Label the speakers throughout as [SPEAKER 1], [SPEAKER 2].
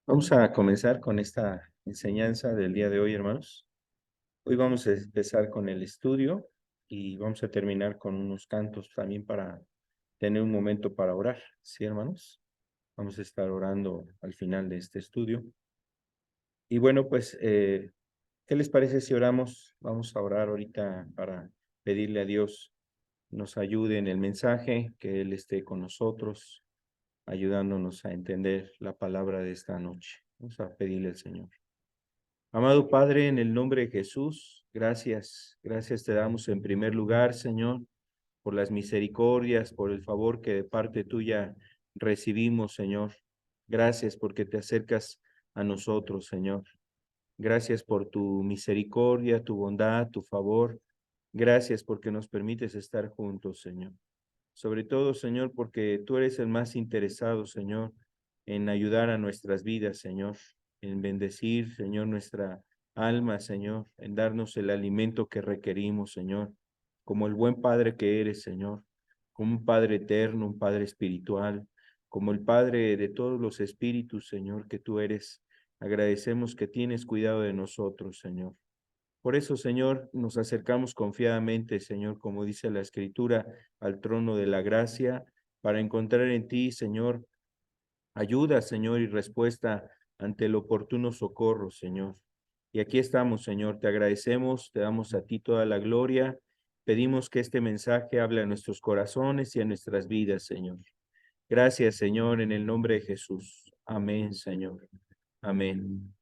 [SPEAKER 1] Vamos a comenzar con esta enseñanza del día de hoy, hermanos. Hoy vamos a empezar con el estudio y vamos a terminar con unos cantos también para tener un momento para orar. ¿Sí, hermanos? Vamos a estar orando al final de este estudio. Y bueno, pues, ¿qué les parece si oramos? Vamos a orar ahorita para pedirle a Dios nos ayude en el mensaje, que Él esté con nosotros, ayudándonos a entender la palabra de esta noche. Vamos a pedirle al Señor. Amado Padre, en el nombre de Jesús, gracias te damos en primer lugar, Señor, por las misericordias, por el favor que de parte tuya recibimos, Señor. Gracias porque te acercas a nosotros, Señor. Gracias por tu misericordia, tu bondad, tu favor. Gracias porque nos permites estar juntos, Señor. Sobre todo, Señor, porque tú eres el más interesado, Señor, en ayudar a nuestras vidas, Señor, en bendecir, Señor, nuestra alma, Señor, en darnos el alimento que requerimos, Señor, como el buen Padre que eres, Señor, como un Padre eterno, un Padre espiritual, como el Padre de todos los espíritus, Señor, que tú eres. Agradecemos que tienes cuidado de nosotros, Señor. Por eso, Señor, nos acercamos confiadamente, Señor, como dice la Escritura, al trono de la gracia, para encontrar en ti, Señor, ayuda, Señor, y respuesta ante el oportuno socorro, Señor. Y aquí estamos, Señor, te agradecemos, te damos a ti toda la gloria, pedimos que este mensaje hable a nuestros corazones y a nuestras vidas, Señor. Gracias, Señor, en el nombre de Jesús. Amén, Señor. Amén.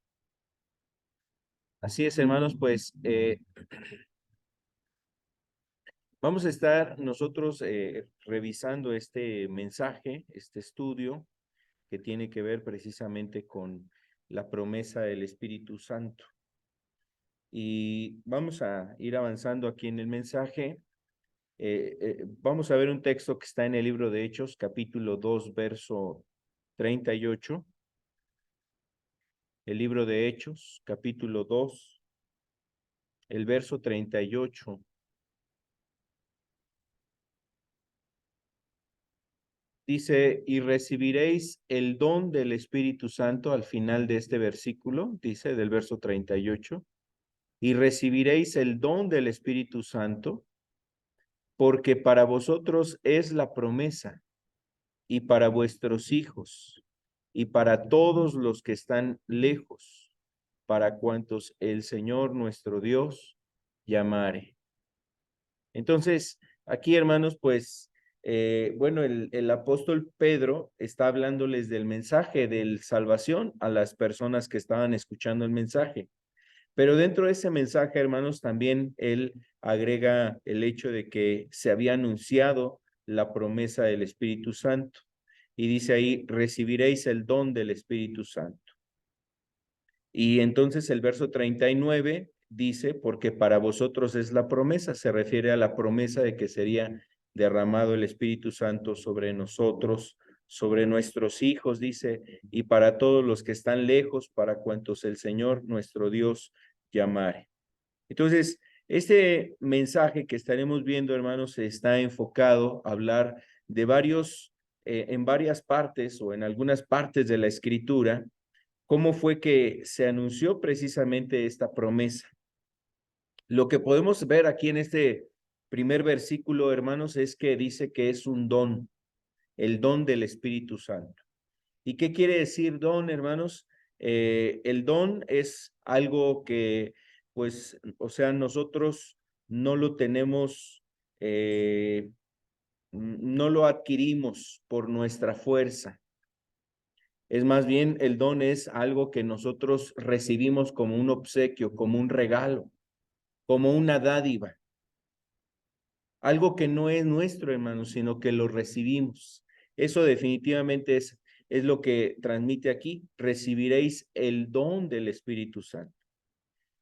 [SPEAKER 1] Así es, hermanos, pues vamos a estar nosotros revisando este mensaje, este estudio que tiene que ver precisamente con la promesa del Espíritu Santo. Y vamos a ir avanzando aquí en el mensaje. Vamos a ver un texto que está en el libro de Hechos, capítulo 2, verso 38. El libro de Hechos, capítulo 2, el verso 38. Dice, y recibiréis el don del Espíritu Santo al final de este versículo, dice del verso 38, y recibiréis el don del Espíritu Santo, porque para vosotros es la promesa, y para vuestros hijos, y para todos los que están lejos, para cuantos el Señor nuestro Dios llamare. Entonces, aquí, hermanos, pues, bueno, el apóstol Pedro está hablándoles del mensaje de salvación a las personas que estaban escuchando el mensaje. Pero dentro de ese mensaje, hermanos, también él agrega el hecho de que se había anunciado la promesa del Espíritu Santo. Y dice ahí, recibiréis el don del Espíritu Santo. Y entonces el verso 39 dice, porque para vosotros es la promesa, se refiere a la promesa de que sería derramado el Espíritu Santo sobre nosotros, sobre nuestros hijos, dice, y para todos los que están lejos, para cuantos el Señor nuestro Dios llamare. Entonces, este mensaje que estaremos viendo, hermanos, está enfocado a hablar de en varias partes o en algunas partes de la Escritura, cómo fue que se anunció precisamente esta promesa. Lo que podemos ver aquí en este primer versículo, hermanos, es que dice que es un don, el don del Espíritu Santo. ¿Y qué quiere decir don, hermanos? El don es algo que, pues, o sea, nosotros no lo tenemos, no lo adquirimos por nuestra fuerza. Es más bien, el don es algo que nosotros recibimos como un obsequio, como un regalo, como una dádiva. Algo que no es nuestro, hermano, sino que lo recibimos. Eso definitivamente es lo que transmite aquí. Recibiréis el don del Espíritu Santo.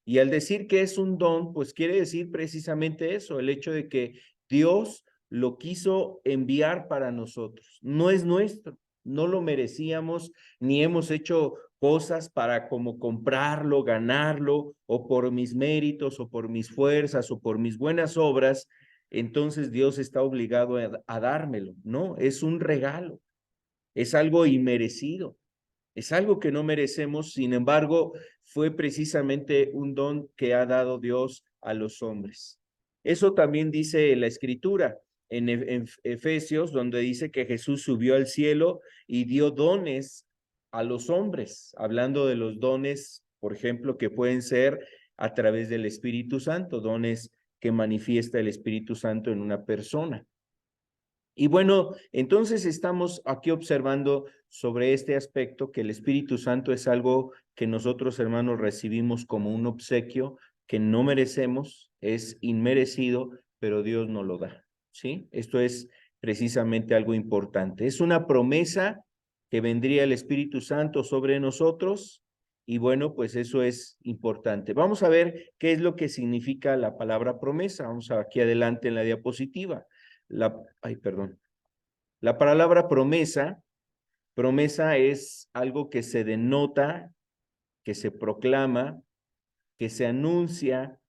[SPEAKER 1] Y al decir que es un don, pues quiere decir precisamente eso, el hecho de que Dios lo quiso enviar para nosotros. No es nuestro, no lo merecíamos, ni hemos hecho cosas para como comprarlo, ganarlo, o por mis méritos, o por mis fuerzas, o por mis buenas obras. Entonces Dios está obligado a dármelo. No, es un regalo. es algo inmerecido, es algo que no merecemos, sin embargo, fue precisamente un don que ha dado Dios a los hombres. Eso también dice la Escritura en Efesios, donde dice que Jesús subió al cielo y dio dones a los hombres, hablando de los dones, por ejemplo, que pueden ser a través del Espíritu Santo, dones que manifiesta el Espíritu Santo en una persona. Y bueno, entonces estamos aquí observando sobre este aspecto que el Espíritu Santo es algo que nosotros, hermanos, recibimos como un obsequio que no merecemos, es inmerecido, pero Dios nos lo da, ¿sí? Esto es precisamente algo importante. Es una promesa que vendría el Espíritu Santo sobre nosotros y bueno, pues eso es importante. Vamos a ver qué es lo que significa la palabra promesa. Vamos aquí adelante en la diapositiva. Perdón. La palabra promesa es algo que se denota, que se proclama, que se anuncia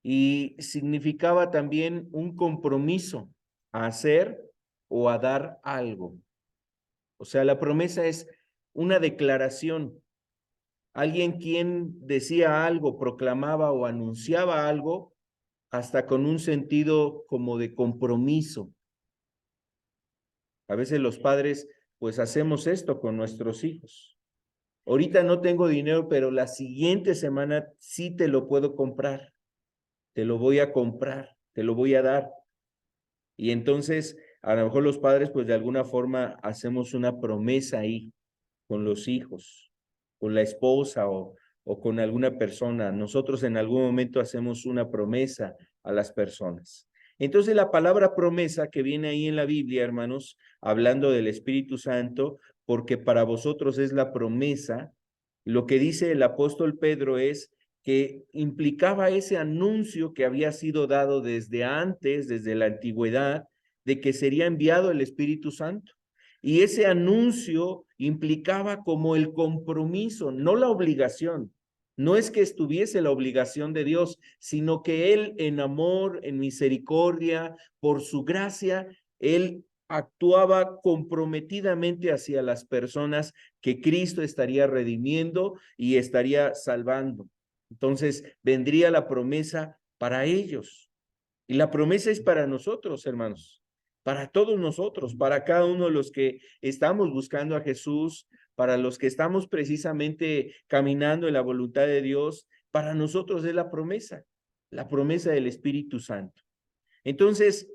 [SPEAKER 1] y significaba también un compromiso a hacer o a dar algo. O sea, la promesa es una declaración. Alguien quien decía algo, proclamaba o anunciaba algo, hasta con un sentido como de compromiso. A veces los padres, pues hacemos esto con nuestros hijos. Ahorita no tengo dinero, pero la siguiente semana sí te lo puedo comprar. Te lo voy a comprar, te lo voy a dar. Y entonces, a lo mejor los padres, pues de alguna forma hacemos una promesa ahí con los hijos, con la esposa o con alguna persona. Nosotros en algún momento hacemos una promesa a las personas. Entonces la palabra promesa que viene ahí en la Biblia, hermanos, hablando del Espíritu Santo, porque para vosotros es la promesa, lo que dice el apóstol Pedro es que implicaba ese anuncio que había sido dado desde antes, desde la antigüedad, de que sería enviado el Espíritu Santo. Y ese anuncio implicaba como el compromiso, no la obligación. No es que estuviese la obligación de Dios, sino que Él en amor, en misericordia, por su gracia, Él actuaba comprometidamente hacia las personas que Cristo estaría redimiendo y estaría salvando. Entonces vendría la promesa para ellos. Y la promesa es para nosotros, hermanos, para todos nosotros, para cada uno de los que estamos buscando a Jesús, para los que estamos precisamente caminando en la voluntad de Dios, para nosotros es la promesa del Espíritu Santo. Entonces,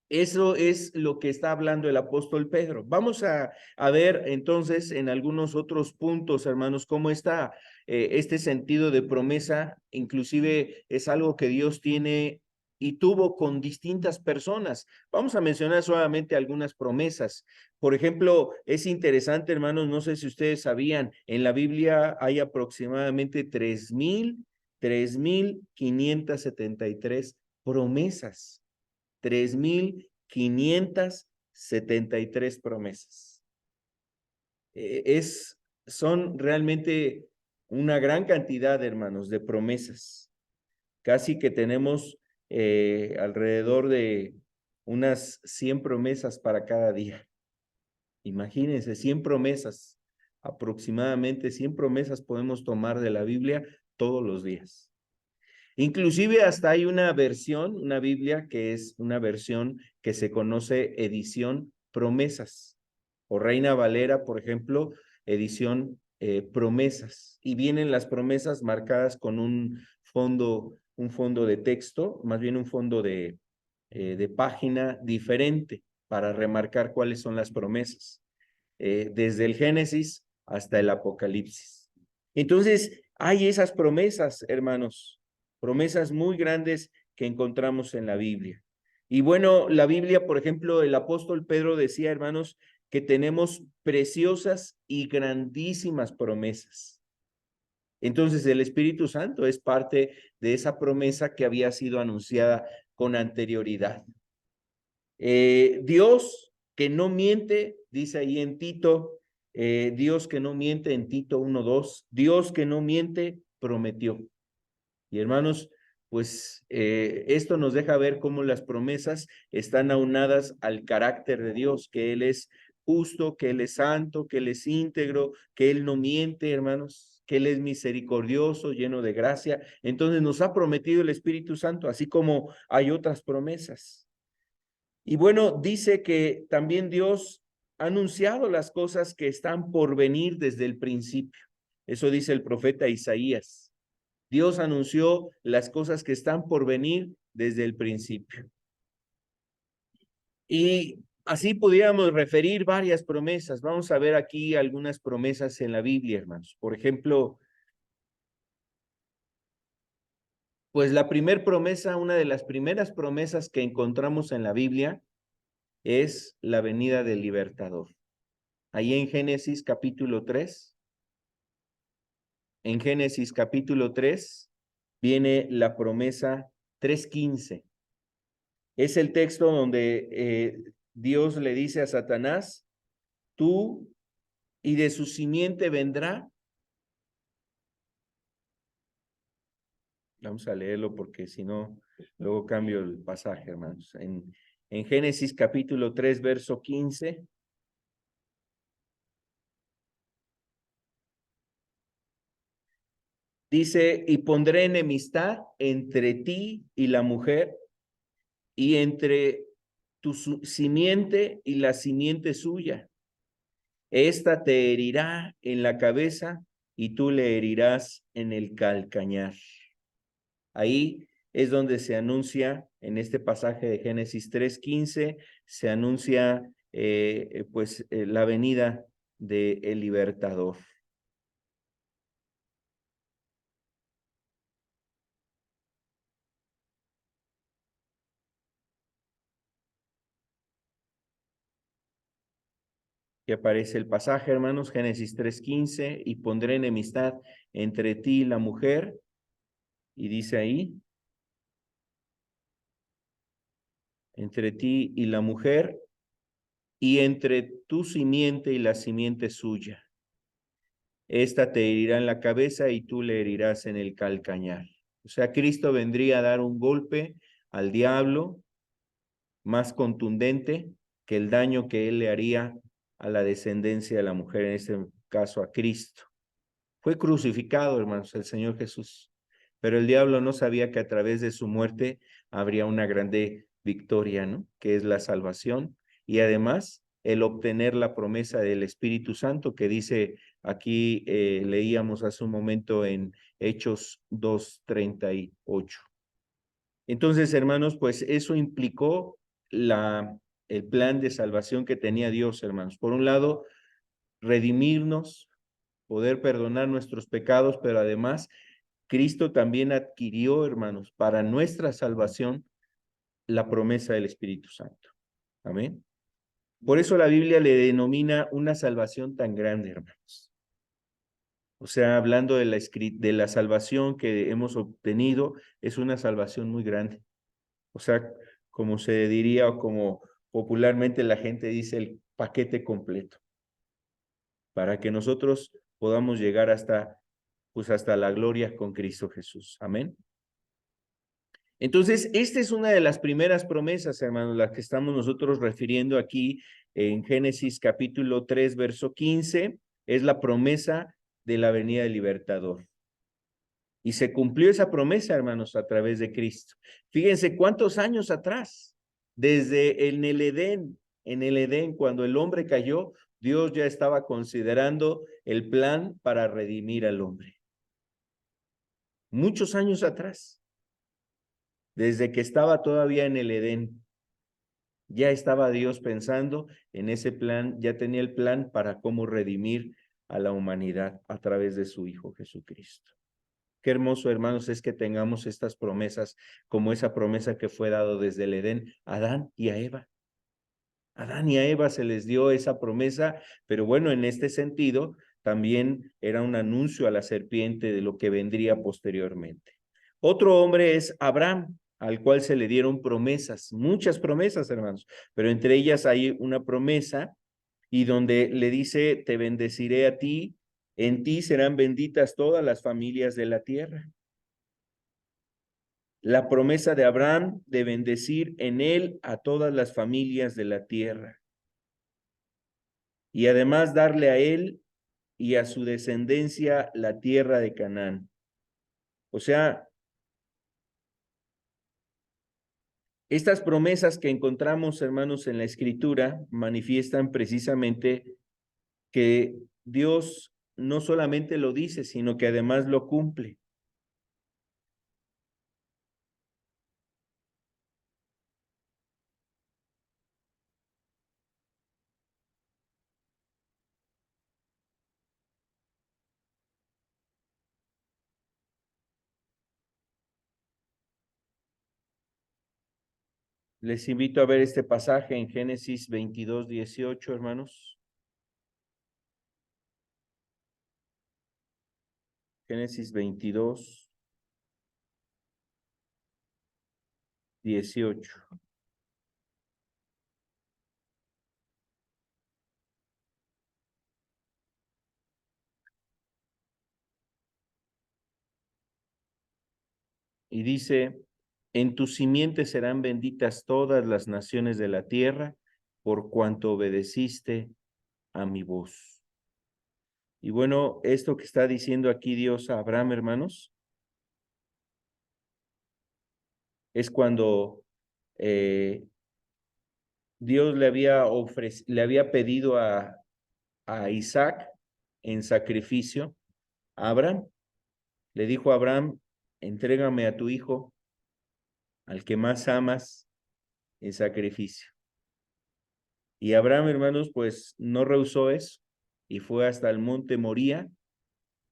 [SPEAKER 1] eso es lo que está hablando el apóstol Pedro. Vamos a ver entonces en algunos otros puntos, hermanos, cómo está este sentido de promesa. Inclusive es algo que Dios tiene y tuvo con distintas personas. Vamos a mencionar solamente algunas promesas. Por ejemplo, es interesante, hermanos, no sé si ustedes sabían, en la Biblia hay aproximadamente 3,573 promesas. 3,573 promesas. Son realmente una gran cantidad, hermanos, de promesas. Casi que tenemos alrededor de unas 100 promesas para cada día. Imagínense, 100 promesas, aproximadamente 100 promesas podemos tomar de la Biblia todos los días. Inclusive hasta hay una Biblia que es una versión que se conoce edición promesas, o Reina Valera, por ejemplo, edición promesas. Y vienen las promesas marcadas con un fondo de texto, más bien un fondo de página diferente para remarcar cuáles son las promesas, desde el Génesis hasta el Apocalipsis. Entonces, hay esas promesas, hermanos, promesas muy grandes que encontramos en la Biblia. Y bueno, la Biblia, por ejemplo, el apóstol Pedro decía, hermanos, que tenemos preciosas y grandísimas promesas. Entonces, el Espíritu Santo es parte de esa promesa que había sido anunciada con anterioridad. Dios que no miente, dice ahí en Tito, Dios que no miente en Tito 1:2, Dios que no miente, prometió. Y hermanos, pues esto nos deja ver cómo las promesas están aunadas al carácter de Dios, que Él es justo, que Él es santo, que Él es íntegro, que Él no miente, hermanos, que Él es misericordioso, lleno de gracia. Entonces nos ha prometido el Espíritu Santo, así como hay otras promesas. Y bueno, dice que también Dios ha anunciado las cosas que están por venir desde el principio. Eso dice el profeta Isaías. Dios anunció las cosas que están por venir desde el principio. Y así pudiéramos referir varias promesas. Vamos a ver aquí algunas promesas en la Biblia, hermanos. Por ejemplo, pues la primera promesa, una de las primeras promesas que encontramos en la Biblia es la venida del libertador. Ahí en Génesis capítulo 3, en Génesis capítulo 3 viene la promesa 3:15. Es el texto donde Dios le dice a Satanás, tú y de su simiente vendrá. Vamos a leerlo porque si no, luego cambio el pasaje, hermanos. En Génesis capítulo 3, verso 15. Dice, y pondré enemistad entre ti y la mujer, y entre tu simiente y la simiente suya. Esta te herirá en la cabeza y tú le herirás en el calcañar. Ahí es donde se anuncia, en este pasaje de Génesis 3:15, se anuncia la venida del libertador. Y aparece el pasaje, hermanos, Génesis 3:15, y pondré enemistad entre ti y la mujer, y dice ahí, entre ti y la mujer, y entre tu simiente y la simiente suya. Esta te herirá en la cabeza y tú le herirás en el calcañar. O sea, Cristo vendría a dar un golpe al diablo más contundente que el daño que él le haría a la descendencia de la mujer, en este caso a Cristo. Fue crucificado, hermanos, el Señor Jesús, pero el diablo no sabía que a través de su muerte habría una grande victoria, ¿no? Que es la salvación y además el obtener la promesa del Espíritu Santo que dice aquí, leíamos hace un momento en Hechos 2:38. Entonces, hermanos, pues eso implicó el plan de salvación que tenía Dios, hermanos. Por un lado, redimirnos, poder perdonar nuestros pecados, pero además Cristo también adquirió, hermanos, para nuestra salvación la promesa del Espíritu Santo. Amén. Por eso la Biblia le denomina una salvación tan grande, hermanos. O sea, hablando de la salvación que hemos obtenido, es una salvación muy grande. O sea, como se diría o como popularmente la gente dice, el paquete completo, para que nosotros podamos llegar hasta la gloria con Cristo Jesús. Amén. Entonces, esta es una de las primeras promesas, hermanos, las que estamos nosotros refiriendo aquí en Génesis capítulo 3, verso 15, es la promesa de la venida del libertador. Y se cumplió esa promesa, hermanos, a través de Cristo. Fíjense cuántos años atrás, desde en el Edén, cuando el hombre cayó, Dios ya estaba considerando el plan para redimir al hombre. Muchos años atrás, desde que estaba todavía en el Edén, ya estaba Dios pensando en ese plan, ya tenía el plan para cómo redimir a la humanidad a través de su Hijo Jesucristo. Qué hermoso, hermanos, es que tengamos estas promesas, como esa promesa que fue dado desde el Edén a Adán y a Eva. A Adán y a Eva se les dio esa promesa, pero bueno, en este sentido, también era un anuncio a la serpiente de lo que vendría posteriormente. Otro hombre es Abraham, al cual se le dieron promesas, muchas promesas, hermanos, pero entre ellas hay una promesa y donde le dice, te bendeciré a ti, en ti serán benditas todas las familias de la tierra. La promesa de Abraham de bendecir en él a todas las familias de la tierra. y además darle a él y a su descendencia la tierra de Canaán. O sea, estas promesas que encontramos, hermanos, en la Escritura manifiestan precisamente que Dios no solamente lo dice, sino que además lo cumple. Les invito a ver este pasaje en Génesis 22:18, hermanos. Génesis 22:18. Y dice, en tu simiente serán benditas todas las naciones de la tierra, por cuanto obedeciste a mi voz. Y bueno, esto que está diciendo aquí Dios a Abraham, hermanos, es cuando Dios le había pedido a Isaac en sacrificio a Abraham. Le dijo a Abraham, entrégame a tu hijo, al que más amas, en sacrificio. Y Abraham, hermanos, pues no rehusó eso y fue hasta el monte Moría.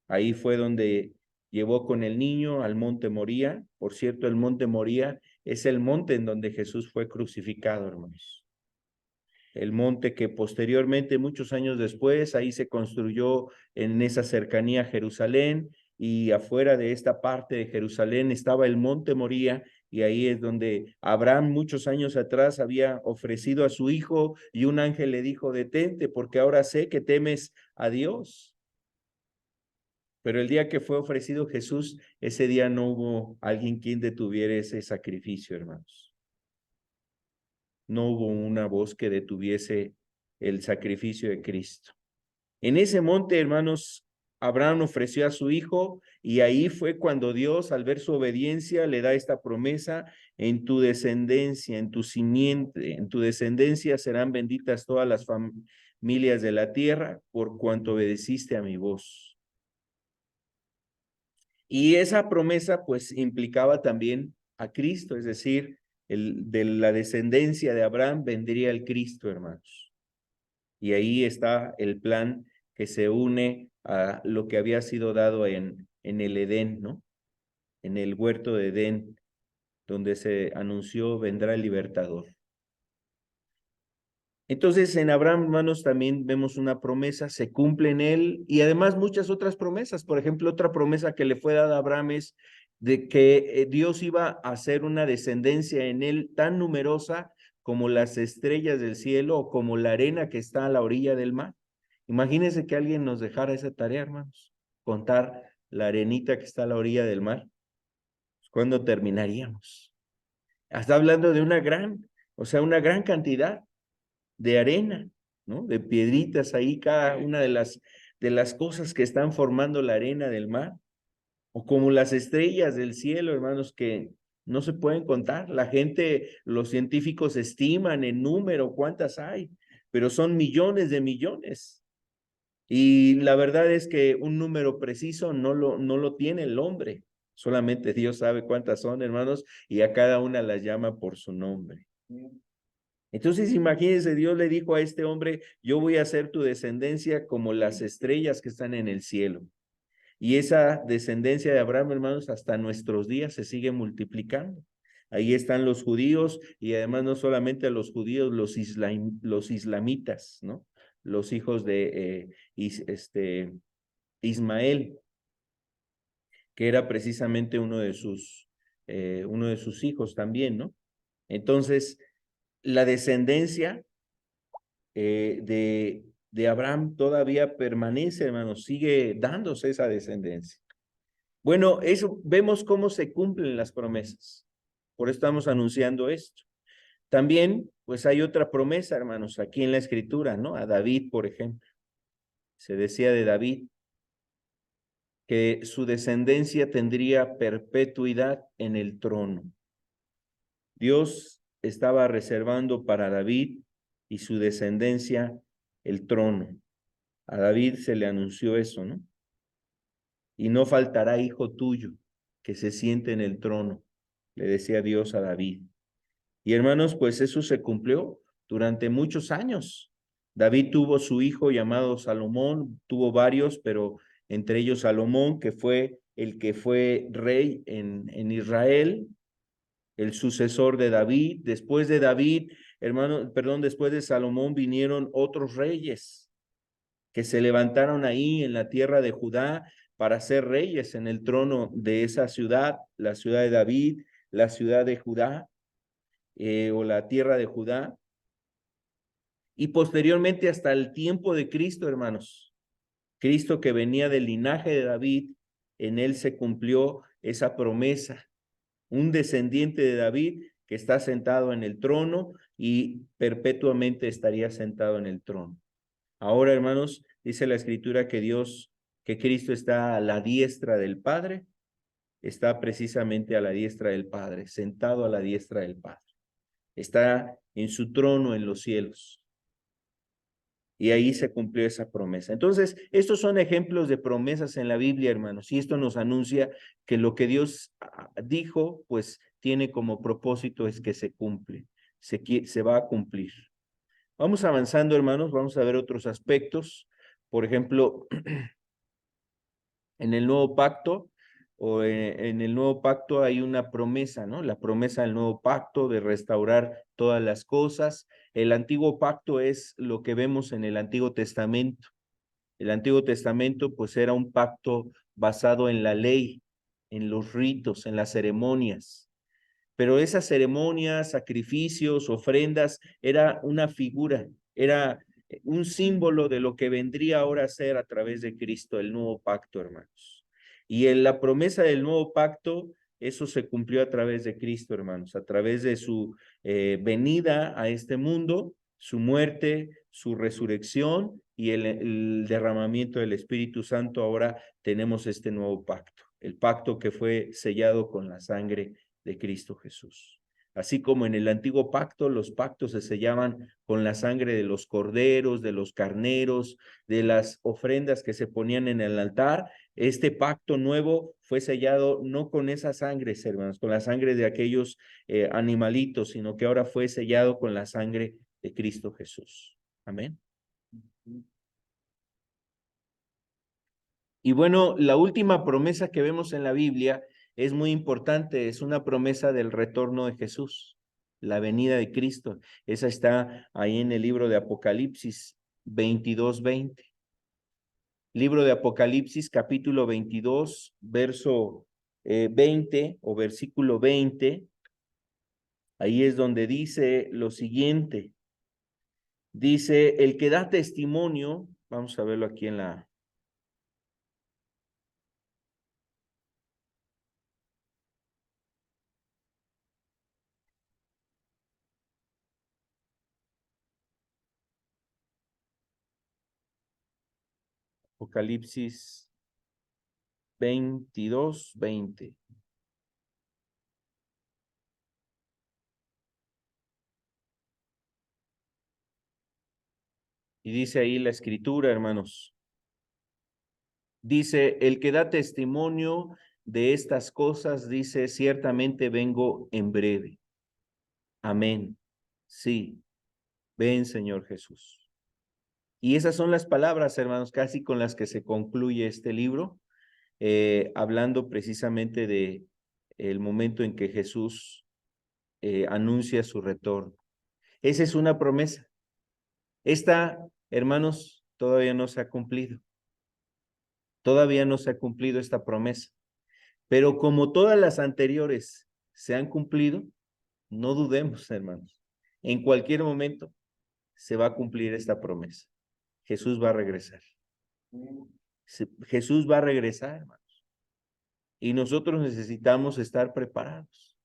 [SPEAKER 1] Ahí fue donde llevó con el niño al monte Moría. Por cierto, el monte Moría es el monte en donde Jesús fue crucificado, hermanos. El monte que posteriormente, muchos años después, ahí se construyó en esa cercanía a Jerusalén, y afuera de esta parte de Jerusalén estaba el monte Moría, y ahí es donde Abraham muchos años atrás había ofrecido a su hijo, y un ángel le dijo, detente, porque ahora sé que temes a Dios. Pero el día que fue ofrecido Jesús, ese día no hubo alguien quien detuviera ese sacrificio, hermanos. No hubo una voz que detuviese el sacrificio de Cristo. En ese monte, hermanos, Abraham ofreció a su hijo, y ahí fue cuando Dios, al ver su obediencia, le da esta promesa: en tu descendencia, en tu simiente, en tu descendencia serán benditas todas las familias de la tierra, por cuanto obedeciste a mi voz. Y esa promesa pues implicaba también a Cristo, es decir, de la descendencia de Abraham vendría el Cristo, hermanos. Y ahí está el plan que se une a lo que había sido dado en el Edén, ¿no? En el huerto de Edén, donde se anunció vendrá el libertador. Entonces, en Abraham, hermanos, también vemos una promesa, se cumple en él, y además muchas otras promesas. Por ejemplo, otra promesa que le fue dada a Abraham es de que Dios iba a hacer una descendencia en él tan numerosa como las estrellas del cielo o como la arena que está a la orilla del mar. Imagínense que alguien nos dejara esa tarea, hermanos, contar la arenita que está a la orilla del mar. ¿Cuándo terminaríamos? Está hablando de una gran cantidad de arena, ¿no? De piedritas ahí, cada una de las cosas que están formando la arena del mar, o como las estrellas del cielo, hermanos, que no se pueden contar. La gente, los científicos estiman en número cuántas hay, pero son millones de millones. Y la verdad es que un número preciso no lo tiene el hombre. Solamente Dios sabe cuántas son, hermanos, y a cada una las llama por su nombre. Entonces, imagínense, Dios le dijo a este hombre, yo voy a hacer tu descendencia como las estrellas que están en el cielo. Y esa descendencia de Abraham, hermanos, hasta nuestros días se sigue multiplicando. Ahí están los judíos, y además no solamente los judíos, los islamitas, ¿no? Los hijos de Ismael, que era precisamente uno de sus hijos también, ¿no? Entonces, la descendencia de Abraham todavía permanece, hermanos, sigue dándose esa descendencia. Bueno, eso vemos cómo se cumplen las promesas. Por eso estamos anunciando esto. También, pues hay otra promesa, hermanos, aquí en la Escritura, ¿no? A David, por ejemplo. Se decía de David que su descendencia tendría perpetuidad en el trono. Dios estaba reservando para David y su descendencia el trono. A David se le anunció eso, ¿no? Y no faltará hijo tuyo que se siente en el trono, le decía Dios a David. Y hermanos, pues eso se cumplió durante muchos años. David tuvo su hijo llamado Salomón, tuvo varios, pero entre ellos Salomón, que fue el que fue rey en Israel, el sucesor de David. Después de David, hermano, perdón, después de Salomón vinieron otros reyes que se levantaron ahí en la tierra de Judá para ser reyes en el trono de esa ciudad, la ciudad de David, la ciudad de Judá, o la tierra de Judá. Y posteriormente hasta el tiempo de Cristo, hermanos, Cristo que venía del linaje de David, en él se cumplió esa promesa, un descendiente de David que está sentado en el trono y perpetuamente estaría sentado en el trono. Ahora, hermanos, dice la Escritura que Dios, que Cristo está a la diestra del Padre, está precisamente a la diestra del Padre, sentado a la diestra del Padre. Está en su trono en los cielos. Y ahí se cumplió esa promesa. Entonces, estos son ejemplos de promesas en la Biblia, hermanos, y esto nos anuncia que lo que Dios dijo, pues tiene como propósito es que se cumple, se va a cumplir. Vamos avanzando, hermanos, vamos a ver otros aspectos. Por ejemplo, en el nuevo pacto, en el nuevo pacto hay una promesa, ¿no? La promesa del nuevo pacto de restaurar todas las cosas. El antiguo pacto es lo que vemos en el Antiguo Testamento. El Antiguo Testamento, pues, era un pacto basado en la ley, en los ritos, en las ceremonias. Pero esas ceremonias, sacrificios, ofrendas, era una figura, era un símbolo de lo que vendría ahora a ser a través de Cristo, el nuevo pacto, hermanos. Y en la promesa del nuevo pacto, eso se cumplió a través de Cristo, hermanos, a través de su venida a este mundo, su muerte, su resurrección y el derramamiento del Espíritu Santo. Ahora tenemos este nuevo pacto, el pacto que fue sellado con la sangre de Cristo Jesús. Así como en el antiguo pacto, los pactos se sellaban con la sangre de los corderos, de los carneros, de las ofrendas que se ponían en el altar. Este pacto nuevo fue sellado no con esa sangre, hermanos, con la sangre de aquellos animalitos, sino que ahora fue sellado con la sangre de Cristo Jesús. Amén. Y bueno, la última promesa que vemos en la Biblia es muy importante, es una promesa del retorno de Jesús, la venida de Cristo. Esa está ahí en el libro de Apocalipsis 22:20. Libro de Apocalipsis, capítulo 22, verso 20 o versículo 20. Ahí es donde dice lo siguiente. Dice, el que da testimonio, vamos a verlo aquí en la... Apocalipsis 22:20. Y dice ahí la escritura, hermanos. Dice, el que da testimonio de estas cosas, dice, ciertamente vengo en breve. Amén. Sí, ven, Señor Jesús. Y esas son las palabras, hermanos, casi con las que se concluye este libro, hablando precisamente de el momento en que Jesús anuncia su retorno. Esa es una promesa. Esta, hermanos, todavía no se ha cumplido. Todavía no se ha cumplido esta promesa. Pero como todas las anteriores se han cumplido, no dudemos, hermanos. En cualquier momento se va a cumplir esta promesa. Jesús va a regresar. Jesús va a regresar, hermanos. Y nosotros necesitamos estar preparados.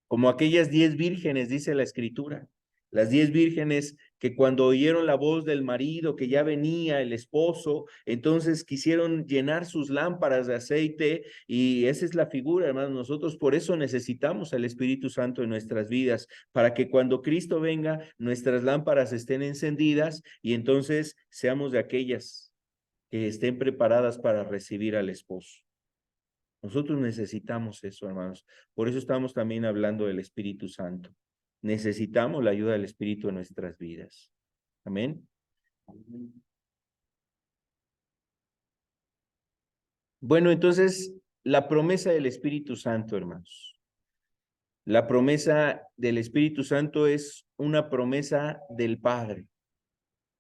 [SPEAKER 1] Como aquellas 10 vírgenes, dice la Escritura. Las 10 vírgenes que cuando oyeron la voz del marido, que ya venía el esposo, entonces quisieron llenar sus lámparas de aceite, y esa es la figura, hermanos. Nosotros por eso necesitamos al Espíritu Santo en nuestras vidas, para que cuando Cristo venga, nuestras lámparas estén encendidas y entonces seamos de aquellas que estén preparadas para recibir al esposo. Nosotros necesitamos eso, hermanos. Por eso estamos también hablando del Espíritu Santo. Necesitamos la ayuda del Espíritu en nuestras vidas. Amén. Bueno, entonces, la promesa del Espíritu Santo, hermanos. La promesa del Espíritu Santo es una promesa del Padre.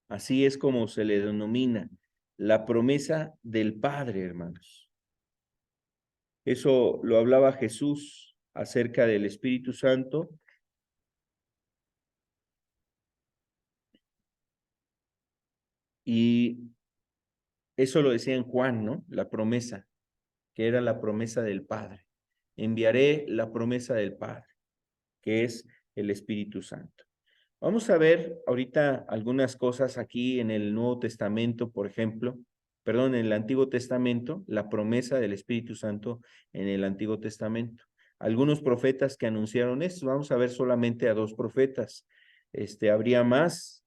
[SPEAKER 1] Así es como se le denomina, la promesa del Padre, hermanos. Eso lo hablaba Jesús acerca del Espíritu Santo. Y eso lo decía en Juan, ¿no? La promesa, que era la promesa del Padre. Enviaré la promesa del Padre, que es el Espíritu Santo. Vamos a ver ahorita algunas cosas aquí en el Nuevo Testamento, por ejemplo, perdón, en el Antiguo Testamento, la promesa del Espíritu Santo en el Antiguo Testamento. Algunos profetas que anunciaron esto, vamos a ver solamente a 2 profetas. Habría más,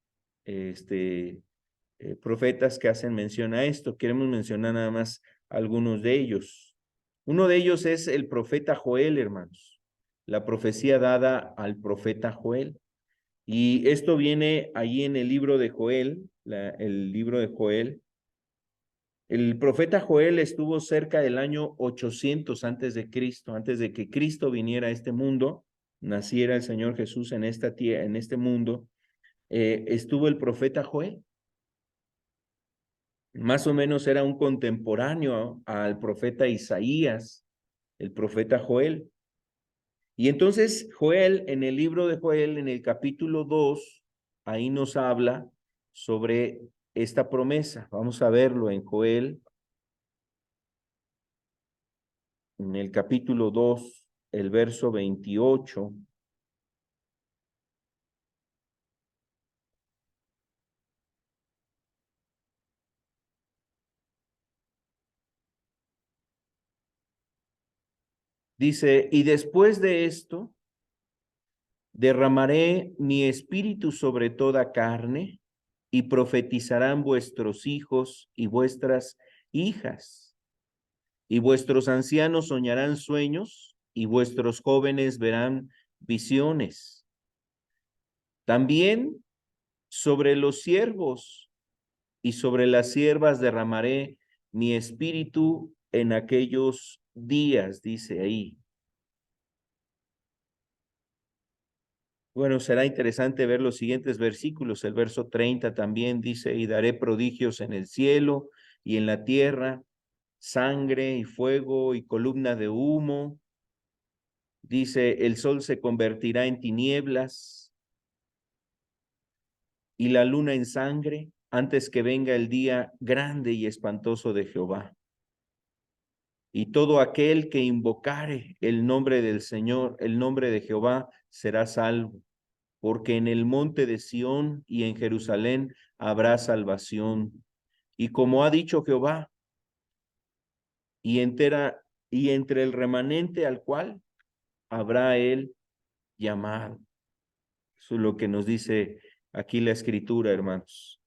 [SPEAKER 1] profetas que hacen mención a esto. Queremos mencionar nada más algunos de ellos. Uno de ellos es el profeta Joel, hermanos. La profecía dada al profeta Joel. Y esto viene ahí en el libro de Joel, el libro de Joel. El profeta Joel estuvo cerca del año 800 antes de Cristo, antes de que Cristo viniera a este mundo, naciera el Señor Jesús en esta tierra, en este mundo. Estuvo el profeta Joel. Más o menos era un contemporáneo al profeta Isaías, el profeta Joel. Y entonces Joel, en el libro de Joel, en el capítulo 2, ahí nos habla sobre esta promesa. Vamos a verlo en Joel, en el capítulo 2, el verso 28. Dice, y después de esto, derramaré mi espíritu sobre toda carne, y profetizarán vuestros hijos y vuestras hijas, y vuestros ancianos soñarán sueños, y vuestros jóvenes verán visiones. También sobre los siervos y sobre las siervas derramaré mi espíritu en aquellos días, dice ahí. Bueno, será interesante ver los siguientes versículos. El verso 30 también dice, y daré prodigios en el cielo y en la tierra, sangre y fuego y columna de humo. Dice, el sol se convertirá en tinieblas y la luna en sangre antes que venga el día grande y espantoso de Jehová. Y todo aquel que invocare el nombre del Señor, el nombre de Jehová, será salvo, porque en el monte de Sión y en Jerusalén habrá salvación. Y como ha dicho Jehová, y entre el remanente al cual habrá él llamado. Eso es lo que nos dice aquí la escritura, hermanos.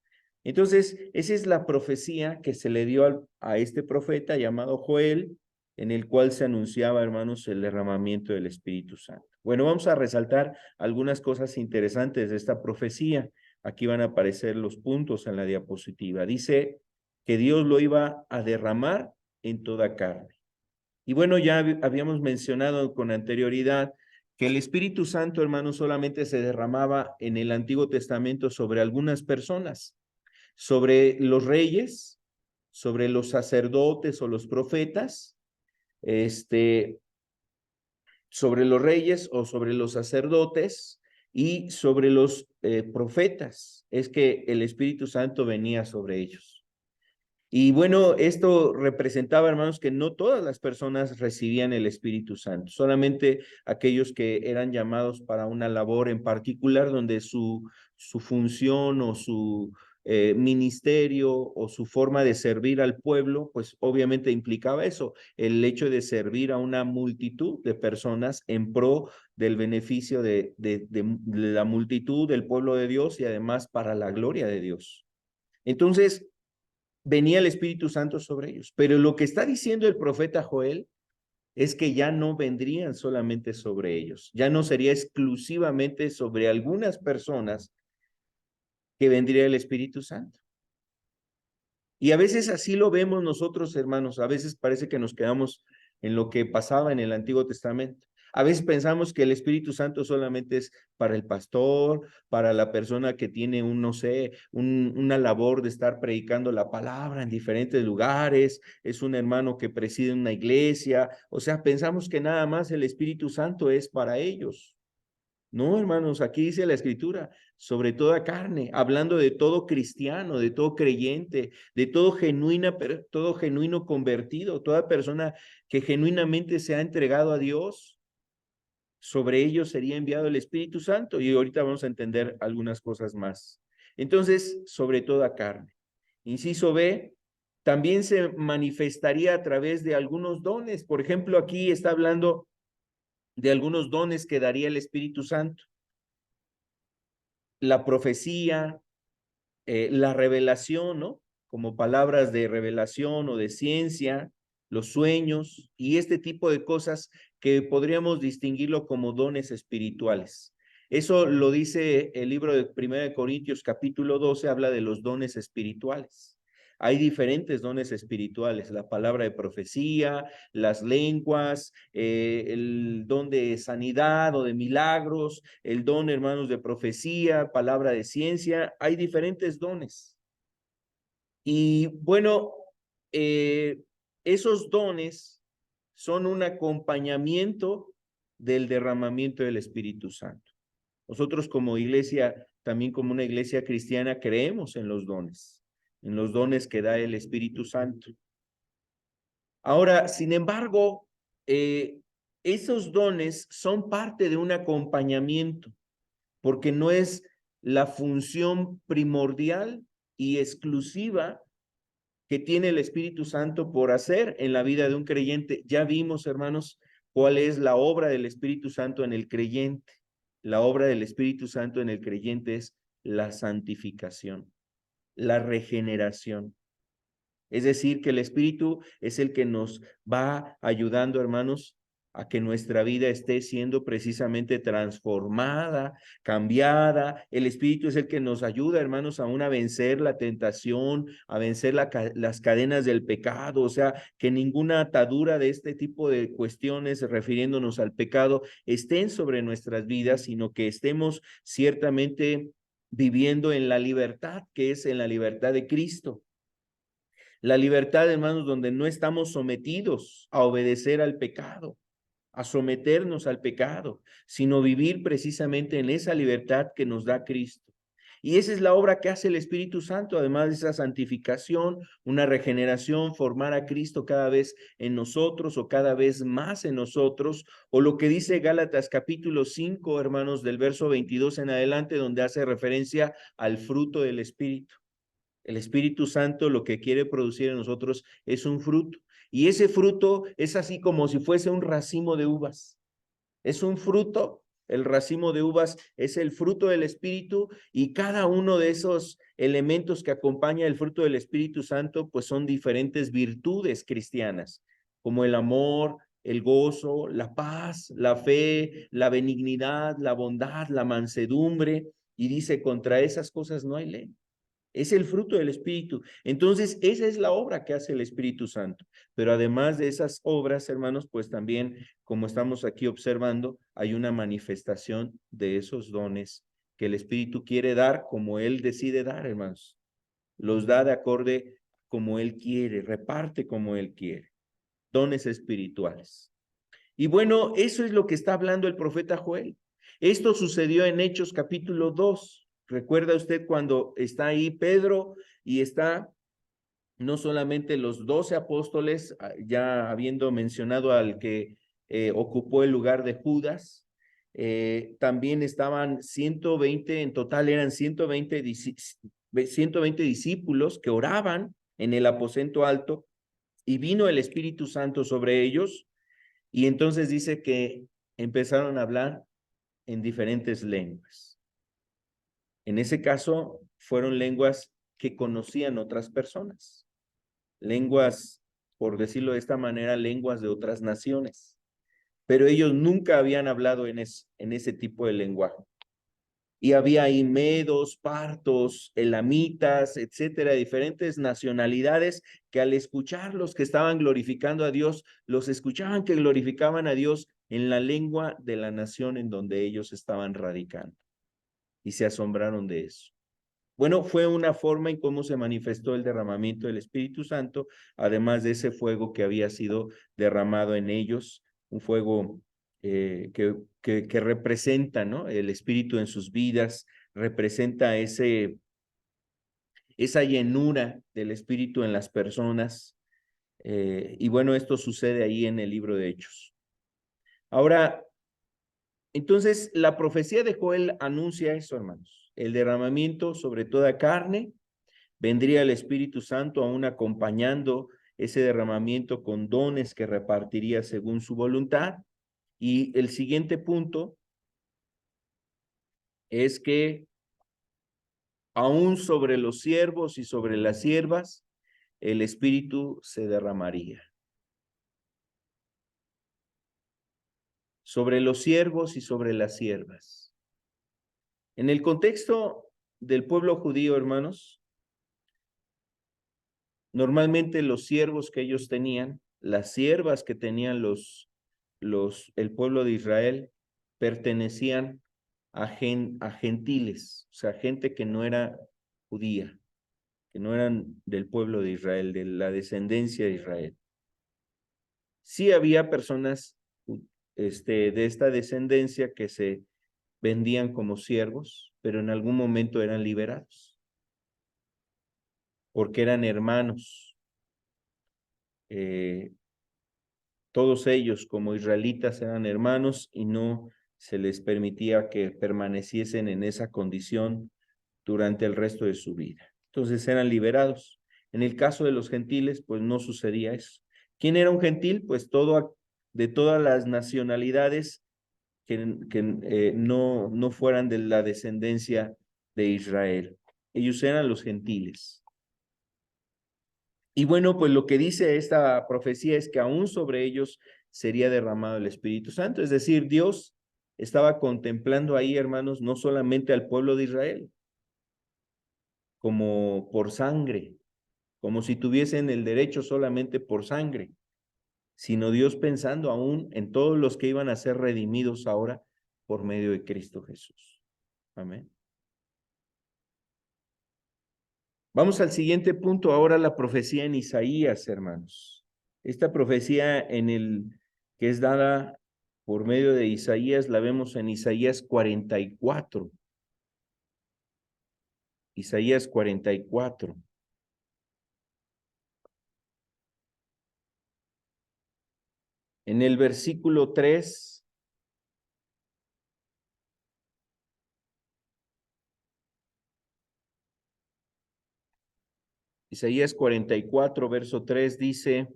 [SPEAKER 1] Entonces, esa es la profecía que se le dio a este profeta llamado Joel, en el cual se anunciaba, hermanos, el derramamiento del Espíritu Santo. Bueno, vamos a resaltar algunas cosas interesantes de esta profecía. Aquí van a aparecer los puntos en la diapositiva. Dice que Dios lo iba a derramar en toda carne. Y bueno, ya habíamos mencionado con anterioridad que el Espíritu Santo, hermano, solamente se derramaba en el Antiguo Testamento sobre algunas personas, sobre los reyes, sobre los sacerdotes o los profetas, sobre los reyes o sobre los sacerdotes y sobre los profetas. Es que el Espíritu Santo venía sobre ellos. Y bueno, esto representaba, hermanos, que no todas las personas recibían el Espíritu Santo, solamente aquellos que eran llamados para una labor en particular, donde su función o su ministerio o su forma de servir al pueblo, pues obviamente implicaba eso, el hecho de servir a una multitud de personas en pro del beneficio de la multitud del pueblo de Dios y además para la gloria de Dios. Entonces, venía el Espíritu Santo sobre ellos. Pero lo que está diciendo el profeta Joel es que ya no vendrían solamente sobre ellos, ya no sería exclusivamente sobre algunas personas que vendría el Espíritu Santo. Y a veces así lo vemos nosotros, hermanos, a veces parece que nos quedamos en lo que pasaba en el Antiguo Testamento. A veces pensamos que el Espíritu Santo solamente es para el pastor, para la persona que tiene no sé, una labor de estar predicando la palabra en diferentes lugares, es un hermano que preside una iglesia, o sea, pensamos que nada más el Espíritu Santo es para ellos. No, hermanos, aquí dice la Escritura, sobre toda carne, hablando de todo cristiano, de todo creyente, de todo genuino convertido, toda persona que genuinamente se ha entregado a Dios, sobre ellos sería enviado el Espíritu Santo. Y ahorita vamos a entender algunas cosas más. Entonces, sobre toda carne. Inciso B, también se manifestaría a través de algunos dones. Por ejemplo, aquí está hablando de algunos dones que daría el Espíritu Santo. La profecía, la revelación, ¿no? Como palabras de revelación o de ciencia, los sueños y este tipo de cosas que podríamos distinguirlo como dones espirituales. Eso lo dice el libro de 1 Corintios capítulo 12, habla de los dones espirituales. Hay diferentes dones espirituales, la palabra de profecía, las lenguas, el don de sanidad o de milagros, el don, hermanos, de profecía, palabra de ciencia, hay diferentes dones. Y bueno, eh, esos dones son un acompañamiento del derramamiento del Espíritu Santo. Nosotros como iglesia, también como una iglesia cristiana, creemos en los dones que da el Espíritu Santo. Ahora, sin embargo, esos dones son parte de un acompañamiento, porque no es la función primordial y exclusiva que tiene el Espíritu Santo por hacer en la vida de un creyente. Ya vimos, hermanos, cuál es la obra del Espíritu Santo en el creyente. La obra del Espíritu Santo en el creyente es la santificación, la regeneración. Es decir, que el Espíritu es el que nos va ayudando, hermanos, a que nuestra vida esté siendo precisamente transformada, cambiada. El Espíritu es el que nos ayuda, hermanos, aún a vencer la tentación, a vencer las cadenas del pecado. O sea, que ninguna atadura de este tipo de cuestiones, refiriéndonos al pecado, estén sobre nuestras vidas, sino que estemos ciertamente viviendo en la libertad, que es en la libertad de Cristo. La libertad, hermanos, donde no estamos sometidos a obedecer al pecado, a someternos al pecado, sino vivir precisamente en esa libertad que nos da Cristo. Y esa es la obra que hace el Espíritu Santo, además de esa santificación, una regeneración, formar a Cristo cada vez en nosotros o cada vez más en nosotros, o lo que dice Gálatas capítulo 5, hermanos, del verso 22 en adelante, donde hace referencia al fruto del Espíritu. El Espíritu Santo lo que quiere producir en nosotros es un fruto. Y ese fruto es así como si fuese un racimo de uvas. Es un fruto, el racimo de uvas es el fruto del Espíritu y cada uno de esos elementos que acompaña el fruto del Espíritu Santo, pues son diferentes virtudes cristianas, como el amor, el gozo, la paz, la fe, la benignidad, la bondad, la mansedumbre. Y dice, contra esas cosas no hay ley. Es el fruto del Espíritu. Entonces, esa es la obra que hace el Espíritu Santo. Pero además de esas obras, hermanos, pues también, como estamos aquí observando, hay una manifestación de esos dones que el Espíritu quiere dar como Él decide dar, hermanos. Los da de acorde como Él quiere, reparte como Él quiere. Dones espirituales. Y bueno, eso es lo que está hablando el profeta Joel. Esto sucedió en Hechos capítulo 2. ¿Recuerda usted cuando está ahí Pedro y está no solamente los 12 apóstoles, ya habiendo mencionado al que ocupó el lugar de Judas, también estaban 120, en total eran 120 discípulos que oraban en el aposento alto, y vino el Espíritu Santo sobre ellos, y entonces dice que empezaron a hablar en diferentes lenguas. En ese caso, fueron lenguas que conocían otras personas, lenguas, por decirlo de esta manera, lenguas de otras naciones, pero ellos nunca habían hablado en ese tipo de lenguaje. Y había ahí medos, partos, elamitas, etcétera, diferentes nacionalidades que al escuchar los que estaban glorificando a Dios, los escuchaban que glorificaban a Dios en la lengua de la nación en donde ellos estaban radicando. Y se asombraron de eso. Bueno, fue una forma en cómo se manifestó el derramamiento del Espíritu Santo, además de ese fuego que había sido derramado en ellos, un fuego que representa, ¿no?, el Espíritu en sus vidas, representa esa llenura del Espíritu en las personas. Y bueno, esto sucede ahí en el libro de Hechos. Ahora, entonces, la profecía de Joel anuncia eso, hermanos, el derramamiento sobre toda carne. Vendría el Espíritu Santo aún acompañando ese derramamiento con dones que repartiría según su voluntad. Y el siguiente punto es que aún sobre los siervos y sobre las siervas, el Espíritu se derramaría. Sobre los siervos y sobre las siervas. En el contexto del pueblo judío, hermanos, normalmente los siervos que ellos tenían, las siervas que tenían el pueblo de Israel, pertenecían a gentiles, o sea, gente que no era judía, que no eran del pueblo de Israel, de la descendencia de Israel. Sí había personas de esta descendencia que se vendían como siervos, pero en algún momento eran liberados, porque eran hermanos. Todos ellos como israelitas eran hermanos y no se les permitía que permaneciesen en esa condición durante el resto de su vida. Entonces eran liberados. En el caso de los gentiles, pues no sucedía eso. ¿Quién era un gentil? Pues de todas las nacionalidades que no fueran de la descendencia de Israel. Ellos eran los gentiles. Y bueno, pues lo que dice esta profecía es que aún sobre ellos sería derramado el Espíritu Santo. Es decir, Dios estaba contemplando ahí, hermanos, no solamente al pueblo de Israel, como por sangre, como si tuviesen el derecho solamente por sangre, sino Dios pensando aún en todos los que iban a ser redimidos ahora por medio de Cristo Jesús. Amén. Vamos al siguiente punto, ahora la profecía en Isaías, hermanos. Esta profecía que es dada por medio de Isaías, la vemos en Isaías 44. Isaías 44. En el versículo 3, Isaías 44, verso 3 dice: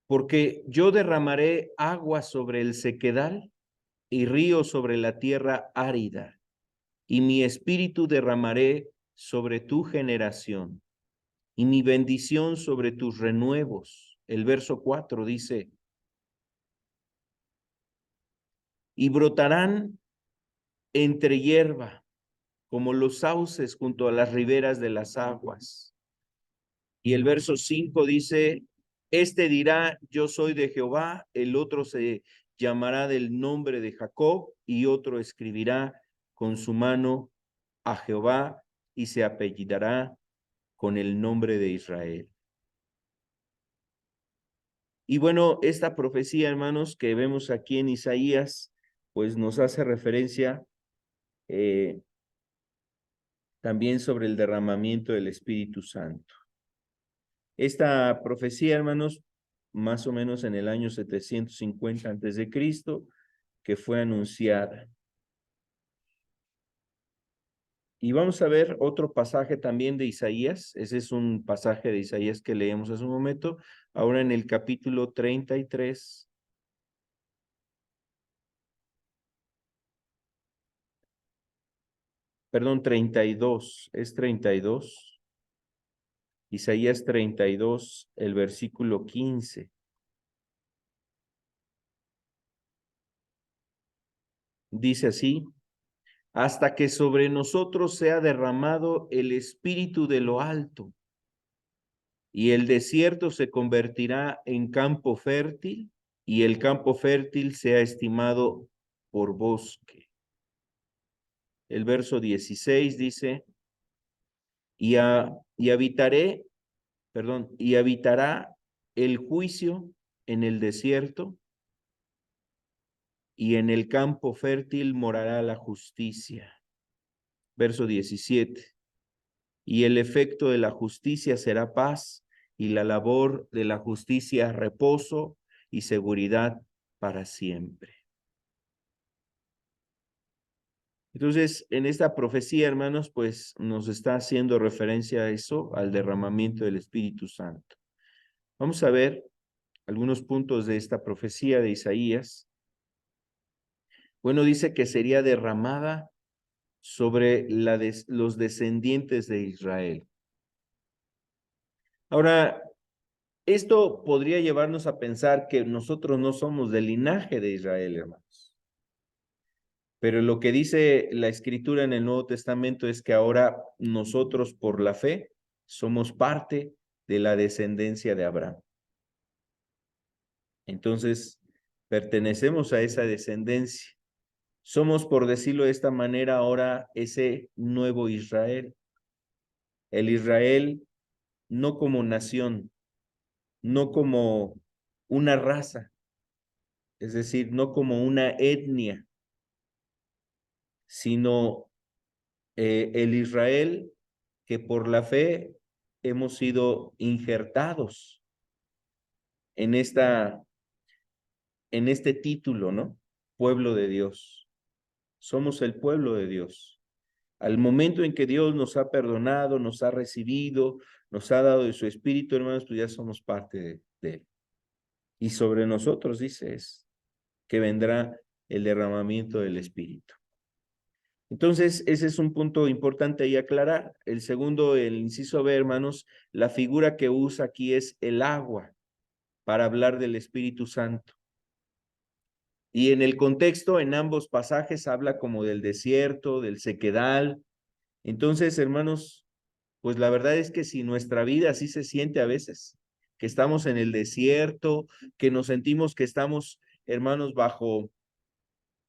[SPEAKER 1] porque yo derramaré agua sobre el sequedal y río sobre la tierra árida, y mi espíritu derramaré sobre tu generación, y mi bendición sobre tus renuevos. El verso 4 dice: y brotarán entre hierba, como los sauces junto a las riberas de las aguas. Y el verso 5 dice: este dirá, yo soy de Jehová, el otro se llamará del nombre de Jacob, y otro escribirá con su mano a Jehová, y se apellidará con el nombre de Israel. Y bueno, esta profecía, hermanos, que vemos aquí en Isaías, pues nos hace referencia también sobre el derramamiento del Espíritu Santo. Esta profecía, hermanos, más o menos en el año 750 a.C., que fue anunciada. Y vamos a ver otro pasaje también de Isaías. Ese es un pasaje de Isaías que leemos hace un momento. Ahora en el capítulo 33. Perdón, 32. Es 32. Isaías 32, el versículo 15. Dice así: hasta que sobre nosotros sea derramado el espíritu de lo alto, y el desierto se convertirá en campo fértil, y el campo fértil sea estimado por bosque. El verso 16 dice: y habitaré, perdón, y habitará el juicio en el desierto, y en el campo fértil morará la justicia. Verso 17. Y el efecto de la justicia será paz, y la labor de la justicia reposo y seguridad para siempre. Entonces, en esta profecía, hermanos, pues nos está haciendo referencia a eso, al derramamiento del Espíritu Santo. Vamos a ver algunos puntos de esta profecía de Isaías. Bueno, dice que sería derramada sobre los descendientes de Israel. Ahora, esto podría llevarnos a pensar que nosotros no somos del linaje de Israel, hermanos. Pero lo que dice la Escritura en el Nuevo Testamento es que ahora nosotros por la fe somos parte de la descendencia de Abraham. Entonces, pertenecemos a esa descendencia. Somos, por decirlo de esta manera, ahora ese nuevo Israel. El Israel no como nación, no como una raza, es decir, no como una etnia, sino el Israel que por la fe hemos sido injertados en en este título, ¿no? Pueblo de Dios. Somos el pueblo de Dios. Al momento en que Dios nos ha perdonado, nos ha recibido, nos ha dado de su espíritu, hermanos, pues ya somos parte de él. Y sobre nosotros, dice, es que vendrá el derramamiento del espíritu. Entonces, ese es un punto importante ahí aclarar. El segundo, el inciso B, hermanos, la figura que usa aquí es el agua para hablar del Espíritu Santo. Y en el contexto, en ambos pasajes, habla como del desierto, del sequedal. Entonces, hermanos, pues la verdad es que si nuestra vida así se siente a veces, que estamos en el desierto, que nos sentimos que estamos, hermanos, bajo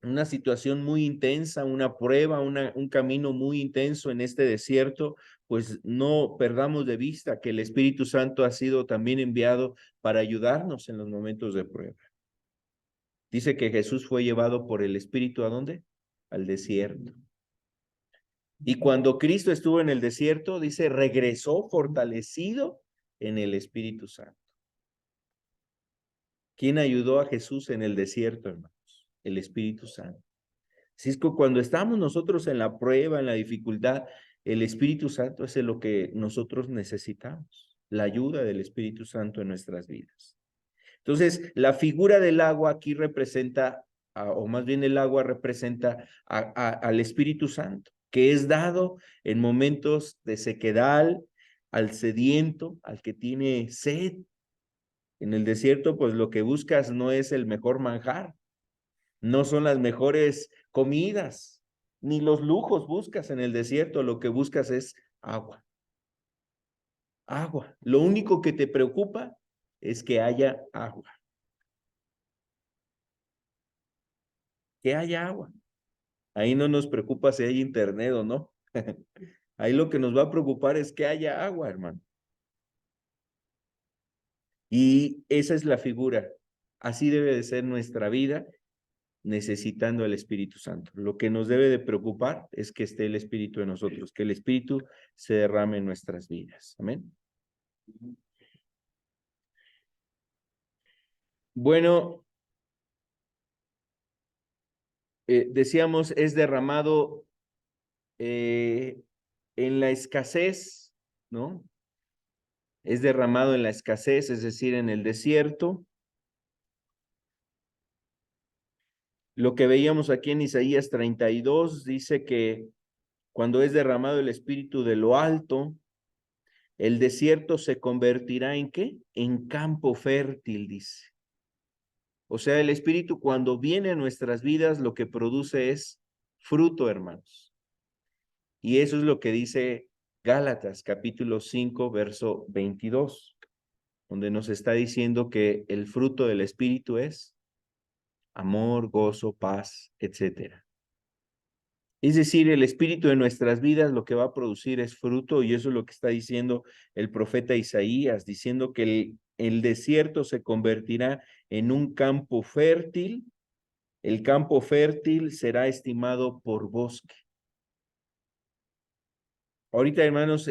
[SPEAKER 1] una situación muy intensa, una prueba, un camino muy intenso en este desierto, pues no perdamos de vista que el Espíritu Santo ha sido también enviado para ayudarnos en los momentos de prueba. Dice que Jesús fue llevado por el Espíritu ¿a dónde? Al desierto. Y cuando Cristo estuvo en el desierto, dice, regresó fortalecido en el Espíritu Santo. ¿Quién ayudó a Jesús en el desierto, hermanos? El Espíritu Santo. Si es que cuando estamos nosotros en la prueba, en la dificultad, el Espíritu Santo es lo que nosotros necesitamos, la ayuda del Espíritu Santo en nuestras vidas. Entonces, la figura del agua aquí representa, o más bien el agua representa al Espíritu Santo, que es dado en momentos de sequedad, al sediento, al que tiene sed. En el desierto, pues lo que buscas no es el mejor manjar, no son las mejores comidas, ni los lujos buscas en el desierto, lo que buscas es agua. Agua. Lo único que te preocupa es que haya agua. Que haya agua. Ahí no nos preocupa si hay internet o no. Ahí lo que nos va a preocupar es que haya agua, hermano. Y esa es la figura. Así debe de ser nuestra vida necesitando el Espíritu Santo. Lo que nos debe de preocupar es que esté el Espíritu en nosotros, que el Espíritu se derrame en nuestras vidas. Amén. Bueno, decíamos, es derramado en la escasez, ¿no? Es derramado en la escasez, es decir, en el desierto. Lo que veíamos aquí en Isaías 32 dice que cuando es derramado el Espíritu de lo alto, el desierto se convertirá ¿en qué? En campo fértil, dice. O sea, el Espíritu cuando viene a nuestras vidas lo que produce es fruto, hermanos. Y eso es lo que dice Gálatas capítulo 5, verso 22, donde nos está diciendo que el fruto del Espíritu es amor, gozo, paz, etcétera. Es decir, el Espíritu de nuestras vidas lo que va a producir es fruto, y eso es lo que está diciendo el profeta Isaías, diciendo que el desierto se convertirá en un campo fértil. El campo fértil será estimado por bosque. Ahorita, hermanos,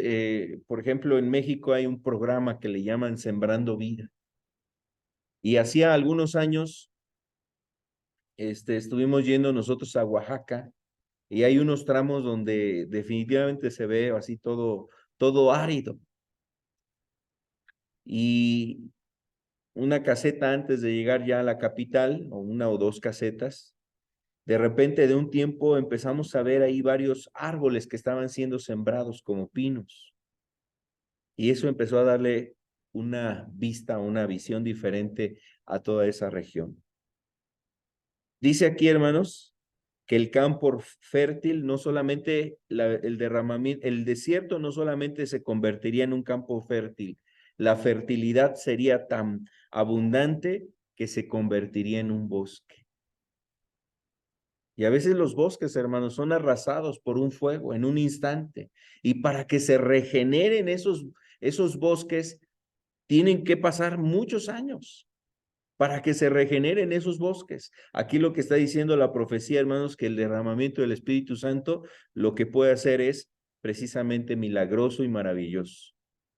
[SPEAKER 1] por ejemplo, en México hay un programa que le llaman Sembrando Vida. Y hacía algunos años, estuvimos yendo nosotros a Oaxaca, y hay unos tramos donde definitivamente se ve así todo árido. Y una caseta antes de llegar ya a la capital, o una o dos casetas, de repente de un tiempo empezamos a ver ahí varios árboles que estaban siendo sembrados como pinos. Y eso empezó a darle una vista, una visión diferente a toda esa región. Dice aquí, hermanos, que el campo fértil no solamente el derramamiento, el desierto no solamente se convertiría en un campo fértil, la fertilidad sería tan abundante que se convertiría en un bosque. Y a veces los bosques, hermanos, son arrasados por un fuego en un instante. Y para que se regeneren esos bosques, tienen que pasar muchos años para que se regeneren esos bosques. Aquí lo que está diciendo la profecía, hermanos, que el derramamiento del Espíritu Santo lo que puede hacer es precisamente milagroso y maravilloso.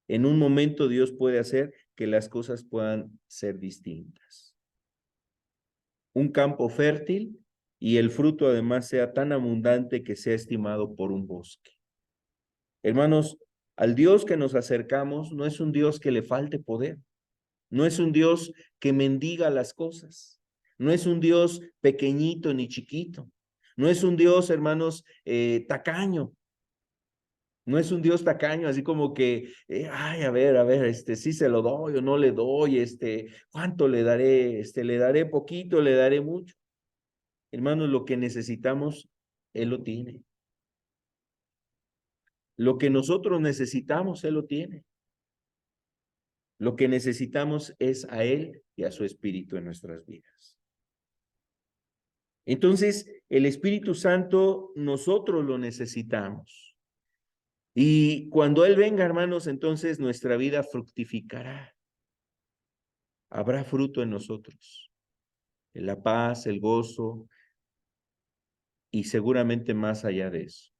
[SPEAKER 1] En un momento Dios puede hacer que las cosas puedan ser distintas. Un campo fértil y el fruto además sea tan abundante que sea estimado por un bosque. Hermanos, al Dios que nos acercamos no es un Dios que le falte poder. No es un Dios que mendiga las cosas. No es un Dios pequeñito ni chiquito. No es un Dios, hermanos, tacaño. No es un Dios tacaño, así como que, ay, a ver, sí se lo doy o no le doy, ¿cuánto le daré? Le daré poquito, le daré mucho. Hermanos, lo que necesitamos, Él lo tiene. Lo que nosotros necesitamos, Él lo tiene. Lo que necesitamos es a Él y a su Espíritu en nuestras vidas. Entonces, el Espíritu Santo nosotros lo necesitamos. Y cuando Él venga, hermanos, entonces nuestra vida fructificará. Habrá fruto en nosotros. En la paz, el gozo y seguramente más allá de eso.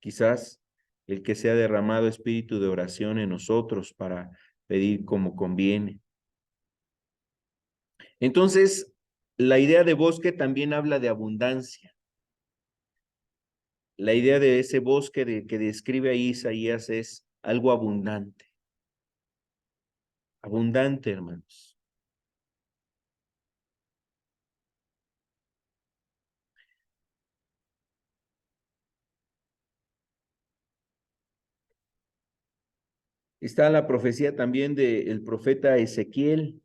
[SPEAKER 1] Quizás el que sea derramado espíritu de oración en nosotros para pedir como conviene. Entonces, la idea de bosque también habla de abundancia. La idea de ese bosque que describe ahí Isaías es algo abundante. Abundante, hermanos. Está la profecía también del profeta Ezequiel.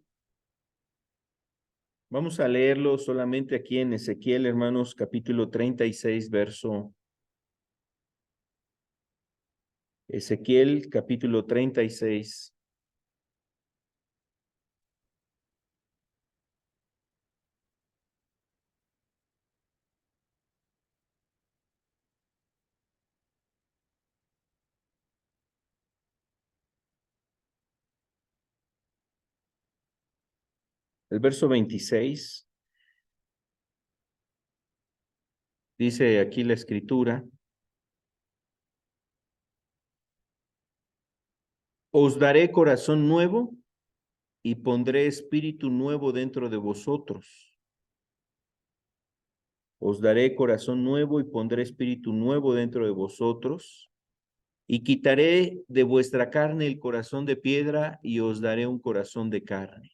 [SPEAKER 1] Vamos a leerlo solamente aquí en Ezequiel, hermanos, capítulo 36, verso. Ezequiel, capítulo 36. El verso 26. Dice aquí la escritura, os daré corazón nuevo y pondré espíritu nuevo dentro de vosotros. Os daré corazón nuevo y pondré espíritu nuevo dentro de vosotros. Y quitaré de vuestra carne el corazón de piedra y os daré un corazón de carne.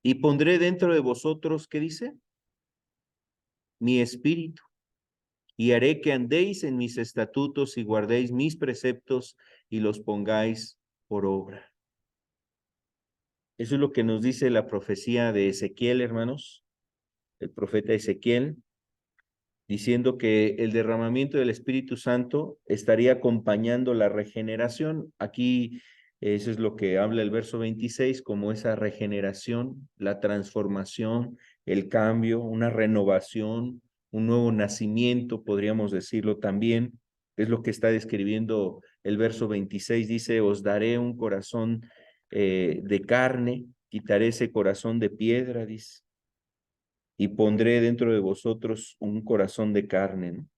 [SPEAKER 1] Y pondré dentro de vosotros, ¿qué dice? Mi espíritu. Y haré que andéis en mis estatutos y guardéis mis preceptos y los pongáis por obra. Eso es lo que nos dice la profecía de Ezequiel, hermanos, el profeta Ezequiel, diciendo que el derramamiento del Espíritu Santo estaría acompañando la regeneración. Aquí eso es lo que habla el verso 26, como esa regeneración, la transformación, el cambio, una renovación, un nuevo nacimiento, podríamos decirlo también. Es lo que está describiendo el verso 26, dice, os daré un corazón de carne, quitaré ese corazón de piedra, dice, y pondré dentro de vosotros un corazón de carne, ¿no?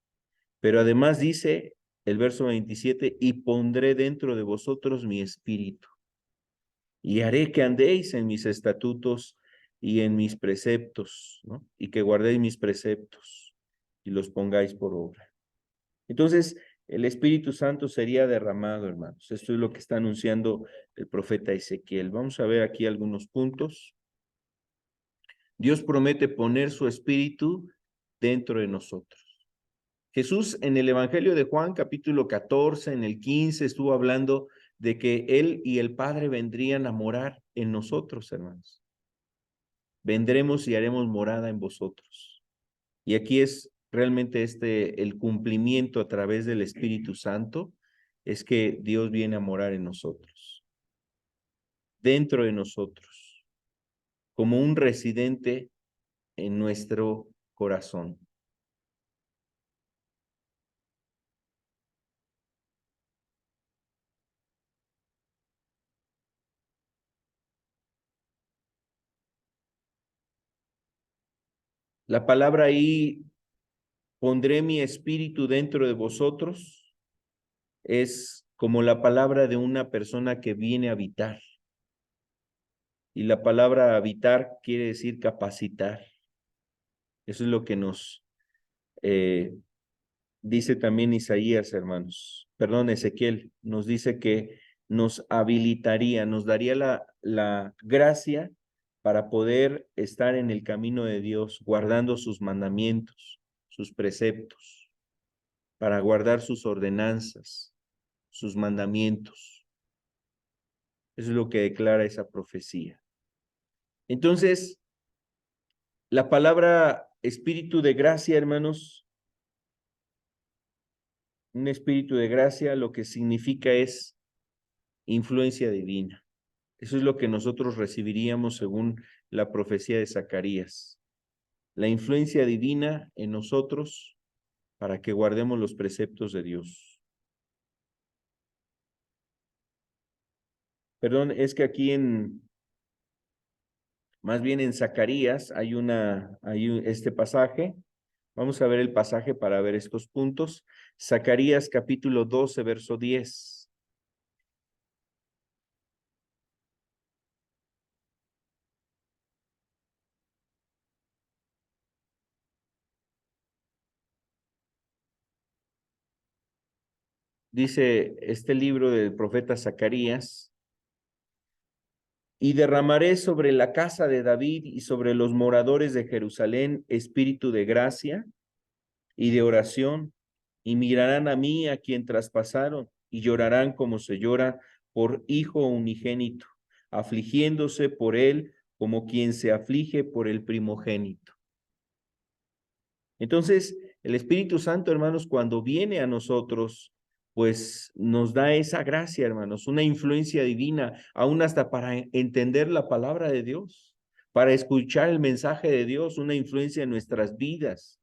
[SPEAKER 1] Pero además dice el verso 27, y pondré dentro de vosotros mi espíritu, y haré que andéis en mis estatutos y en mis preceptos, ¿no? Y que guardéis mis preceptos y los pongáis por obra. Entonces, el Espíritu Santo sería derramado, hermanos. Esto es lo que está anunciando el profeta Ezequiel. Vamos a ver aquí algunos puntos. Dios promete poner su espíritu dentro de nosotros. Jesús en el Evangelio de Juan, capítulo 14, en el 15, estuvo hablando de que Él y el Padre vendrían a morar en nosotros, hermanos. Vendremos y haremos morada en vosotros. Y aquí es realmente el cumplimiento a través del Espíritu Santo, es que Dios viene a morar en nosotros, dentro de nosotros, como un residente en nuestro corazón. La palabra ahí, pondré mi espíritu dentro de vosotros, es como la palabra de una persona que viene a habitar. Y la palabra habitar quiere decir capacitar. Eso es lo que nos eh, dice también Isaías, hermanos. Perdón, Ezequiel, nos dice que nos habilitaría, nos daría la gracia para poder estar en el camino de Dios, guardando sus mandamientos, sus preceptos, para guardar sus ordenanzas, sus mandamientos. Eso es lo que declara esa profecía. Entonces, la palabra espíritu de gracia, hermanos, un espíritu de gracia, lo que significa es influencia divina. Eso es lo que nosotros recibiríamos según la profecía de Zacarías. La influencia divina en nosotros para que guardemos los preceptos de Dios. Perdón, es que aquí más bien en Zacarías hay este pasaje. Vamos a ver el pasaje para ver estos puntos. Zacarías capítulo 12, verso 10. Dice este libro del profeta Zacarías, y derramaré sobre la casa de David y sobre los moradores de Jerusalén espíritu de gracia y de oración, y mirarán a mí a quien traspasaron, y llorarán como se llora por hijo unigénito, afligiéndose por él como quien se aflige por el primogénito. Entonces, el Espíritu Santo, hermanos, cuando viene a nosotros, pues nos da esa gracia, hermanos, una influencia divina, aún hasta para entender la palabra de Dios, para escuchar el mensaje de Dios, una influencia en nuestras vidas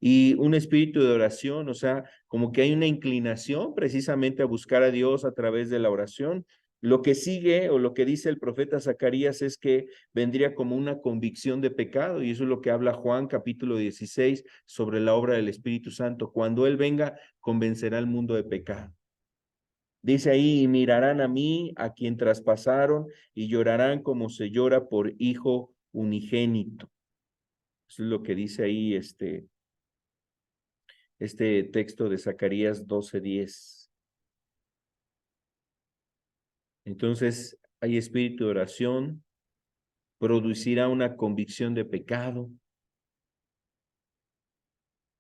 [SPEAKER 1] y un espíritu de oración, o sea, como que hay una inclinación precisamente a buscar a Dios a través de la oración. Lo que sigue o lo que dice el profeta Zacarías es que vendría como una convicción de pecado, y eso es lo que habla Juan capítulo 16 sobre la obra del Espíritu Santo. Cuando Él venga, convencerá al mundo de pecado. Dice ahí, y mirarán a mí, a quien traspasaron, y llorarán como se llora por hijo unigénito. Eso es lo que dice ahí este texto de Zacarías 12:10. Entonces, hay espíritu de oración, producirá una convicción de pecado.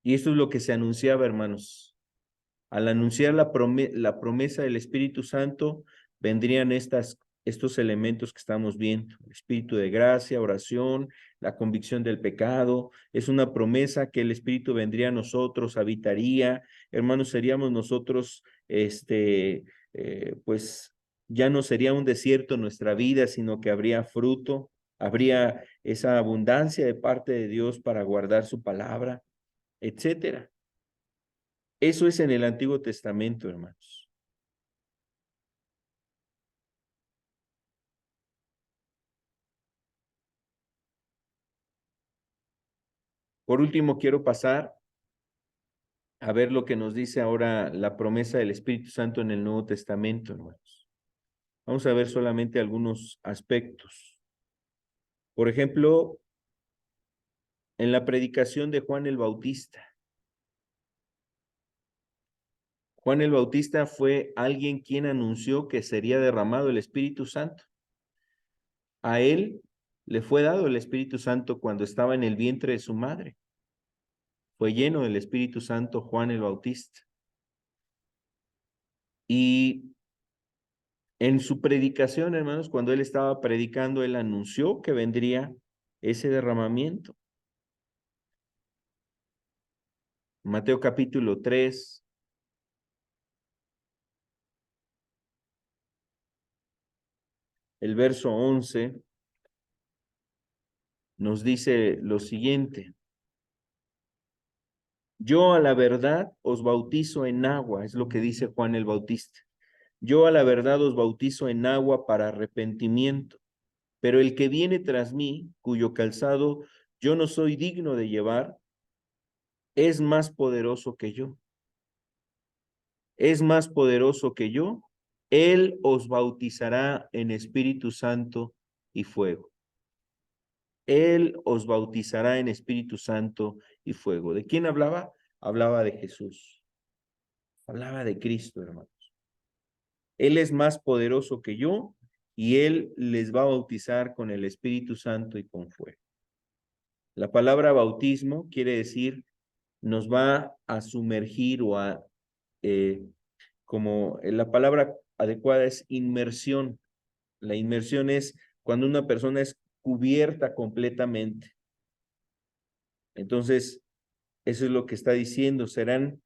[SPEAKER 1] Y esto es lo que se anunciaba, hermanos. Al anunciar la promesa del Espíritu Santo, vendrían estos elementos que estamos viendo: espíritu de gracia, oración, la convicción del pecado. Es una promesa que el Espíritu vendría a nosotros, habitaría. Hermanos, seríamos nosotros, pues ya no sería un desierto nuestra vida, sino que habría fruto, habría esa abundancia de parte de Dios para guardar su palabra, etcétera. Eso es en el Antiguo Testamento, hermanos. Por último, quiero pasar a ver lo que nos dice ahora la promesa del Espíritu Santo en el Nuevo Testamento, hermanos. Vamos a ver solamente algunos aspectos. Por ejemplo, en la predicación de Juan el Bautista. Juan el Bautista fue alguien quien anunció que sería derramado el Espíritu Santo. A él le fue dado el Espíritu Santo cuando estaba en el vientre de su madre. Fue lleno del Espíritu Santo Juan el Bautista. Y en su predicación, hermanos, cuando él estaba predicando, él anunció que vendría ese derramamiento. Mateo capítulo 3, el verso 11, nos dice lo siguiente: yo a la verdad os bautizo en agua, es lo que dice Juan el Bautista. Yo a la verdad os bautizo en agua para arrepentimiento, pero el que viene tras mí, cuyo calzado yo no soy digno de llevar, es más poderoso que yo. Es más poderoso que yo. Él os bautizará en Espíritu Santo y fuego. Él os bautizará en Espíritu Santo y fuego. ¿De quién hablaba? Hablaba de Jesús. Hablaba de Cristo, hermanos. Él es más poderoso que yo y Él les va a bautizar con el Espíritu Santo y con fuego. La palabra bautismo quiere decir nos va a sumergir o a, como la palabra adecuada es inmersión. La inmersión es cuando una persona es cubierta completamente. Entonces, eso es lo que está diciendo: serán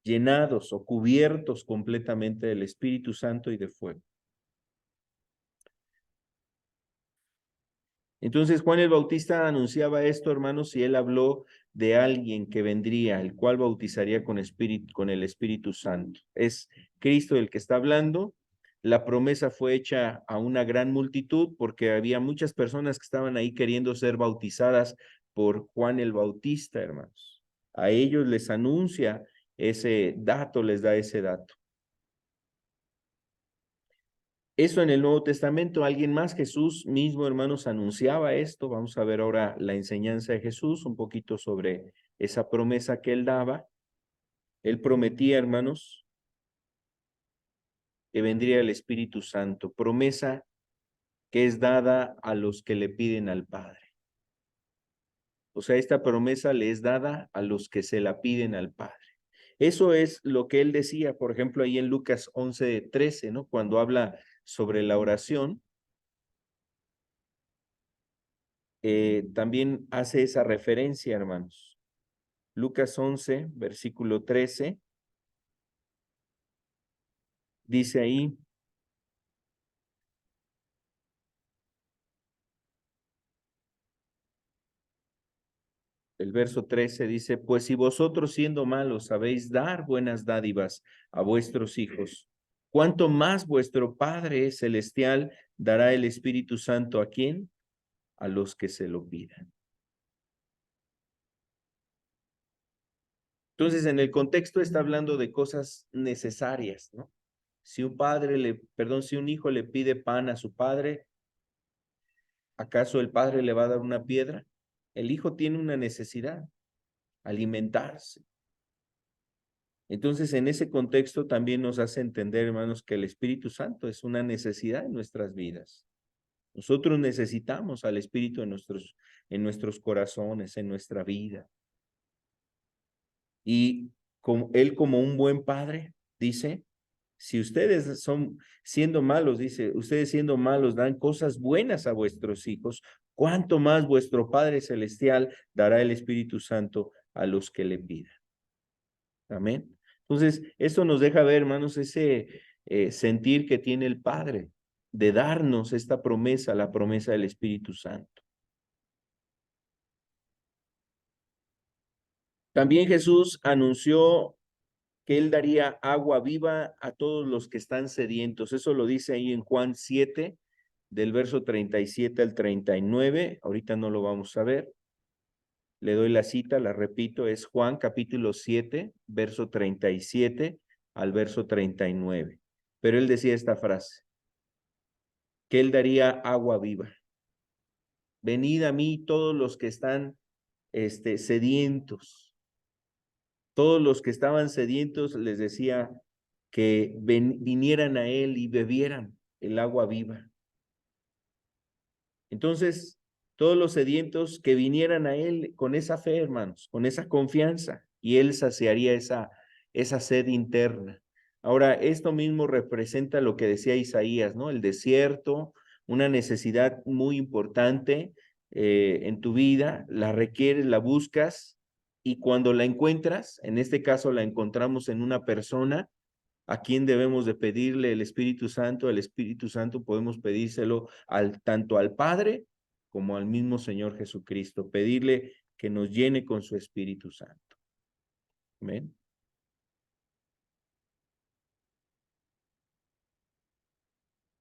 [SPEAKER 1] llenados o cubiertos completamente del Espíritu Santo y de fuego. Entonces Juan el Bautista anunciaba esto, hermanos, y él habló de alguien que vendría, el cual bautizaría con el Espíritu Santo. Es Cristo el que está hablando. La promesa fue hecha a una gran multitud porque había muchas personas que estaban ahí queriendo ser bautizadas por Juan el Bautista, hermanos. A ellos les anuncia ese dato, les da ese dato. Eso en el Nuevo Testamento, alguien más, Jesús mismo, hermanos, anunciaba esto. Vamos a ver ahora la enseñanza de Jesús, un poquito sobre esa promesa que él daba. Él prometía, hermanos, que vendría el Espíritu Santo, promesa que es dada a los que le piden al Padre. O sea, esta promesa le es dada a los que se la piden al Padre. Eso es lo que él decía, por ejemplo, ahí en Lucas 11:13, ¿no? Cuando habla sobre la oración, también hace esa referencia, hermanos. Lucas 11, versículo 13, dice ahí, el verso 13 dice: pues si vosotros siendo malos sabéis dar buenas dádivas a vuestros hijos, ¿Cuánto más vuestro Padre Celestial dará el Espíritu Santo a quién? A los que se lo pidan. Entonces, en el contexto está hablando de cosas necesarias, ¿no? Si si un hijo le pide pan a su padre, ¿acaso el padre le va a dar una piedra? El hijo tiene una necesidad, alimentarse. Entonces, en ese contexto también nos hace entender, hermanos, que el Espíritu Santo es una necesidad en nuestras vidas. Nosotros necesitamos al Espíritu en nuestros corazones, en nuestra vida. Y Él como un buen padre, dice, si ustedes siendo malos, dice, ustedes siendo malos dan cosas buenas a vuestros hijos, ¿cuánto más vuestro Padre Celestial dará el Espíritu Santo a los que le pidan? Amén. Entonces, esto nos deja ver, hermanos, ese sentir que tiene el Padre de darnos esta promesa, la promesa del Espíritu Santo. También Jesús anunció que Él daría agua viva a todos los que están sedientos. Eso lo dice ahí en Juan 7, del verso 37 al 39. Ahorita no lo vamos a ver. Le doy la cita, la repito, es Juan capítulo 7, verso 37 al verso 39. Pero Él decía esta frase, que Él daría agua viva. Venid a mí todos los que están sedientos. Todos los que estaban sedientos les decía que vinieran a Él y bebieran el agua viva. Entonces, todos los sedientos que vinieran a Él con esa fe, hermanos, con esa confianza, y Él saciaría esa sed interna. Ahora, esto mismo representa lo que decía Isaías, ¿no? El desierto, una necesidad muy importante en tu vida, la requieres, la buscas, y cuando la encuentras, en este caso la encontramos en una persona, ¿a quién debemos de pedirle el Espíritu Santo? El Espíritu Santo podemos pedírselo tanto al Padre como al mismo Señor Jesucristo, pedirle que nos llene con su Espíritu Santo. Amén.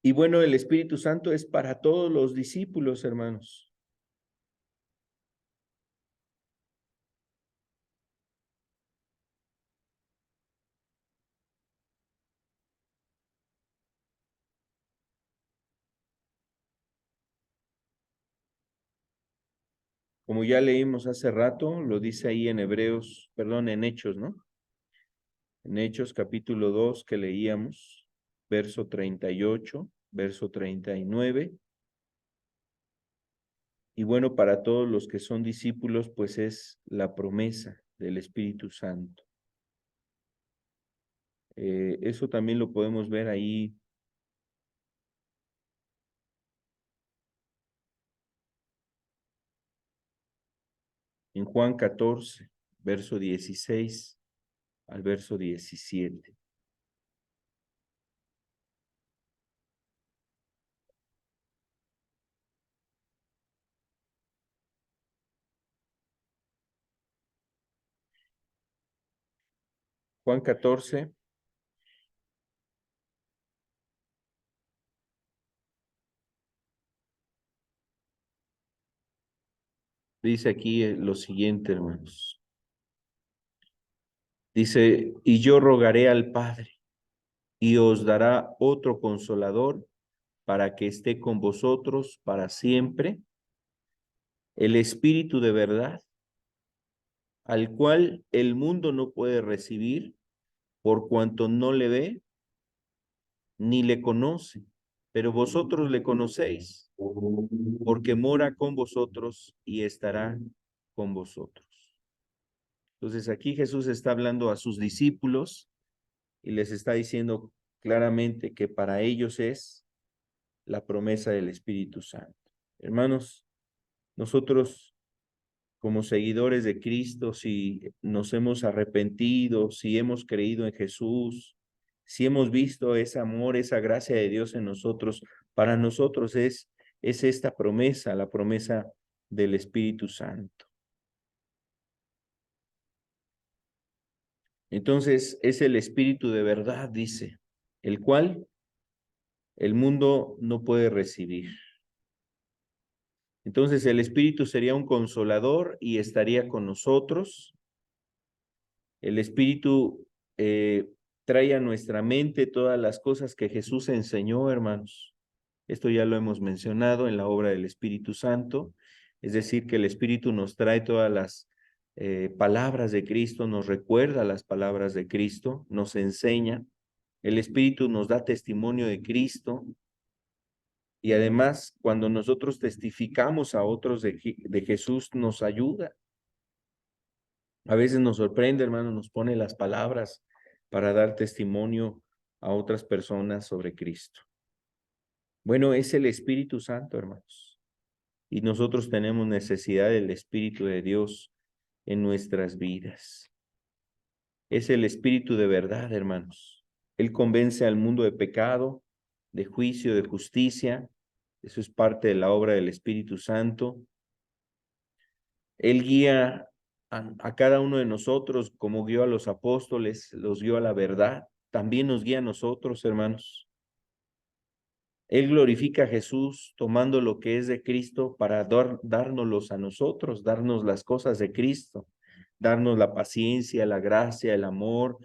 [SPEAKER 1] Y bueno, el Espíritu Santo es para todos los discípulos, hermanos. Como ya leímos hace rato, lo dice ahí en en Hechos, ¿no? En Hechos capítulo 2 que leíamos, verso 38, verso 39. Y bueno, para todos los que son discípulos, pues es la promesa del Espíritu Santo. Eso también lo podemos ver ahí en Juan 14, verso 16 al verso 17. Juan 14, dice aquí lo siguiente, hermanos. Dice, y yo rogaré al Padre, y os dará otro consolador para que esté con vosotros para siempre, el Espíritu de verdad, al cual el mundo no puede recibir por cuanto no le ve ni le conoce, pero vosotros le conocéis, porque mora con vosotros y estará con vosotros. Entonces aquí Jesús está hablando a sus discípulos y les está diciendo claramente que para ellos es la promesa del Espíritu Santo. Hermanos, nosotros como seguidores de Cristo, si nos hemos arrepentido, si hemos creído en Jesús, si hemos visto ese amor, esa gracia de Dios en nosotros, para nosotros es esta promesa, la promesa del Espíritu Santo. Entonces, es el Espíritu de verdad, dice. el cual el mundo no puede recibir. Entonces el Espíritu sería un consolador y estaría con nosotros. El Espíritu trae a nuestra mente todas las cosas que Jesús enseñó, hermanos. Esto ya lo hemos mencionado en la obra del Espíritu Santo, es decir, que el Espíritu nos trae todas las palabras de Cristo, nos recuerda las palabras de Cristo, nos enseña. El Espíritu nos da testimonio de Cristo y además cuando nosotros testificamos a otros de Jesús nos ayuda. A veces nos sorprende, hermano, nos pone las palabras para dar testimonio a otras personas sobre Cristo. Bueno, es el Espíritu Santo, hermanos. Y nosotros tenemos necesidad del Espíritu de Dios en nuestras vidas. Es el Espíritu de verdad, hermanos. Él convence al mundo de pecado, de juicio, de justicia. Eso es parte de la obra del Espíritu Santo. Él guía a cada uno de nosotros como guió a los apóstoles, los guió a la verdad. También nos guía a nosotros, hermanos. Él glorifica a Jesús tomando lo que es de Cristo para dárnoslos a nosotros, darnos las cosas de Cristo, darnos la paciencia, la gracia, el amor,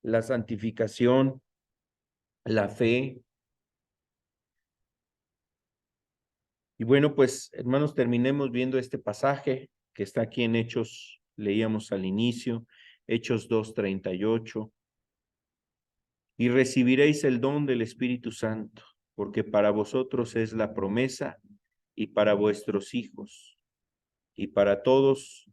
[SPEAKER 1] la santificación, la fe. Y bueno, pues hermanos, terminemos viendo este pasaje que está aquí en Hechos, leíamos al inicio, Hechos 2:38. Y recibiréis el don del Espíritu Santo, porque para vosotros es la promesa y para vuestros hijos y para todos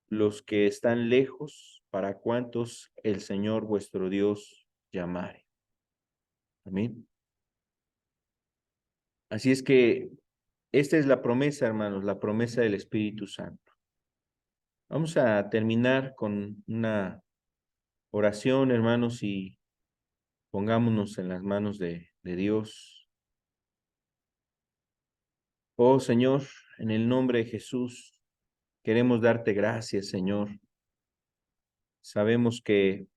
[SPEAKER 1] los que están lejos, para cuantos el Señor vuestro Dios llamare. Amén. Así es que esta es la promesa, hermanos, la promesa del Espíritu Santo. Vamos a terminar con una oración, hermanos, y pongámonos en las manos de Dios. Oh Señor, en el nombre de Jesús, queremos darte gracias, Señor. Sabemos que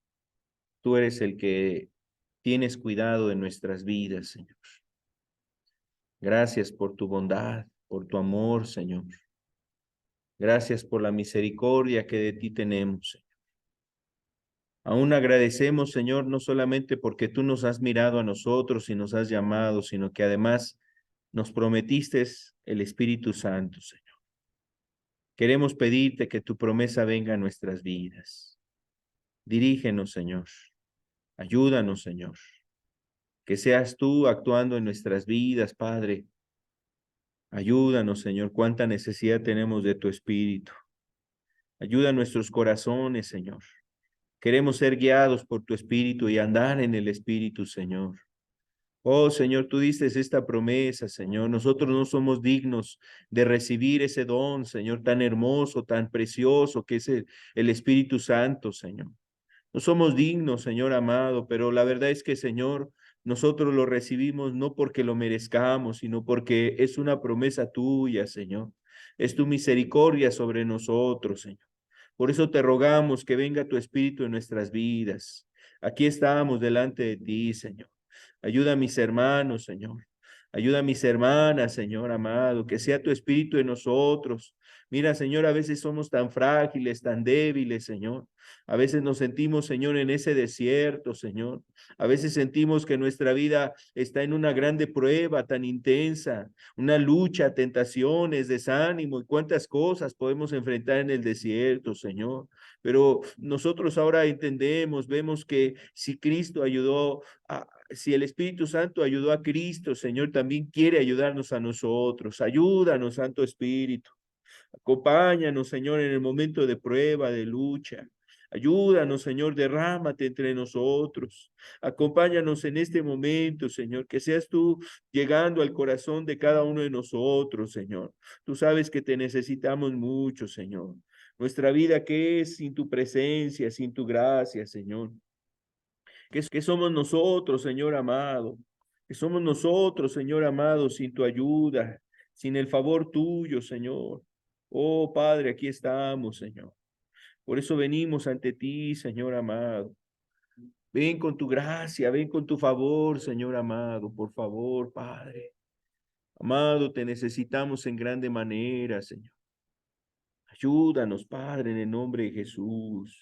[SPEAKER 1] tú eres el que tienes cuidado de nuestras vidas, Señor. Gracias por tu bondad, por tu amor, Señor. Gracias por la misericordia que de ti tenemos, Señor. Aún agradecemos, Señor, no solamente porque tú nos has mirado a nosotros y nos has llamado, sino que además nos prometiste el Espíritu Santo, Señor. Queremos pedirte que tu promesa venga a nuestras vidas. Dirígenos, Señor. Ayúdanos, Señor. Que seas tú actuando en nuestras vidas, Padre. Ayúdanos, Señor. Cuánta necesidad tenemos de tu Espíritu. Ayuda a nuestros corazones, Señor. Queremos ser guiados por tu Espíritu y andar en el Espíritu, Señor. Oh, Señor, tú dices esta promesa, Señor. Nosotros no somos dignos de recibir ese don, Señor, tan hermoso, tan precioso que es el Espíritu Santo, Señor. No somos dignos, Señor amado, pero la verdad es que, Señor, nosotros lo recibimos no porque lo merezcamos, sino porque es una promesa tuya, Señor. Es tu misericordia sobre nosotros, Señor. Por eso te rogamos que venga tu Espíritu en nuestras vidas. Aquí estamos delante de ti, Señor. Ayuda a mis hermanos, Señor. Ayuda a mis hermanas, Señor amado, que sea tu Espíritu en nosotros. Mira, Señor, a veces somos tan frágiles, tan débiles, Señor. A veces nos sentimos, Señor, en ese desierto, Señor. A veces sentimos que nuestra vida está en una grande prueba tan intensa, una lucha, tentaciones, desánimo y cuántas cosas podemos enfrentar en el desierto, Señor. Pero nosotros ahora entendemos, vemos que si Cristo ayudó si el Espíritu Santo ayudó a Cristo, Señor, también quiere ayudarnos a nosotros. Ayúdanos, Santo Espíritu. Acompáñanos, Señor, en el momento de prueba, de lucha. Ayúdanos, Señor, derrámate entre nosotros. Acompáñanos en este momento, Señor, que seas tú llegando al corazón de cada uno de nosotros, Señor. Tú sabes que te necesitamos mucho, Señor. Nuestra vida, ¿qué es sin tu presencia, sin tu gracia, Señor? ¿Qué somos nosotros, Señor amado? ¿Qué somos nosotros, Señor amado, sin tu ayuda, sin el favor tuyo, Señor? Oh, Padre, aquí estamos, Señor. Por eso venimos ante ti, Señor amado. Ven con tu gracia, ven con tu favor, Señor amado, por favor, Padre. Amado, te necesitamos en grande manera, Señor. Ayúdanos, Padre, en el nombre de Jesús.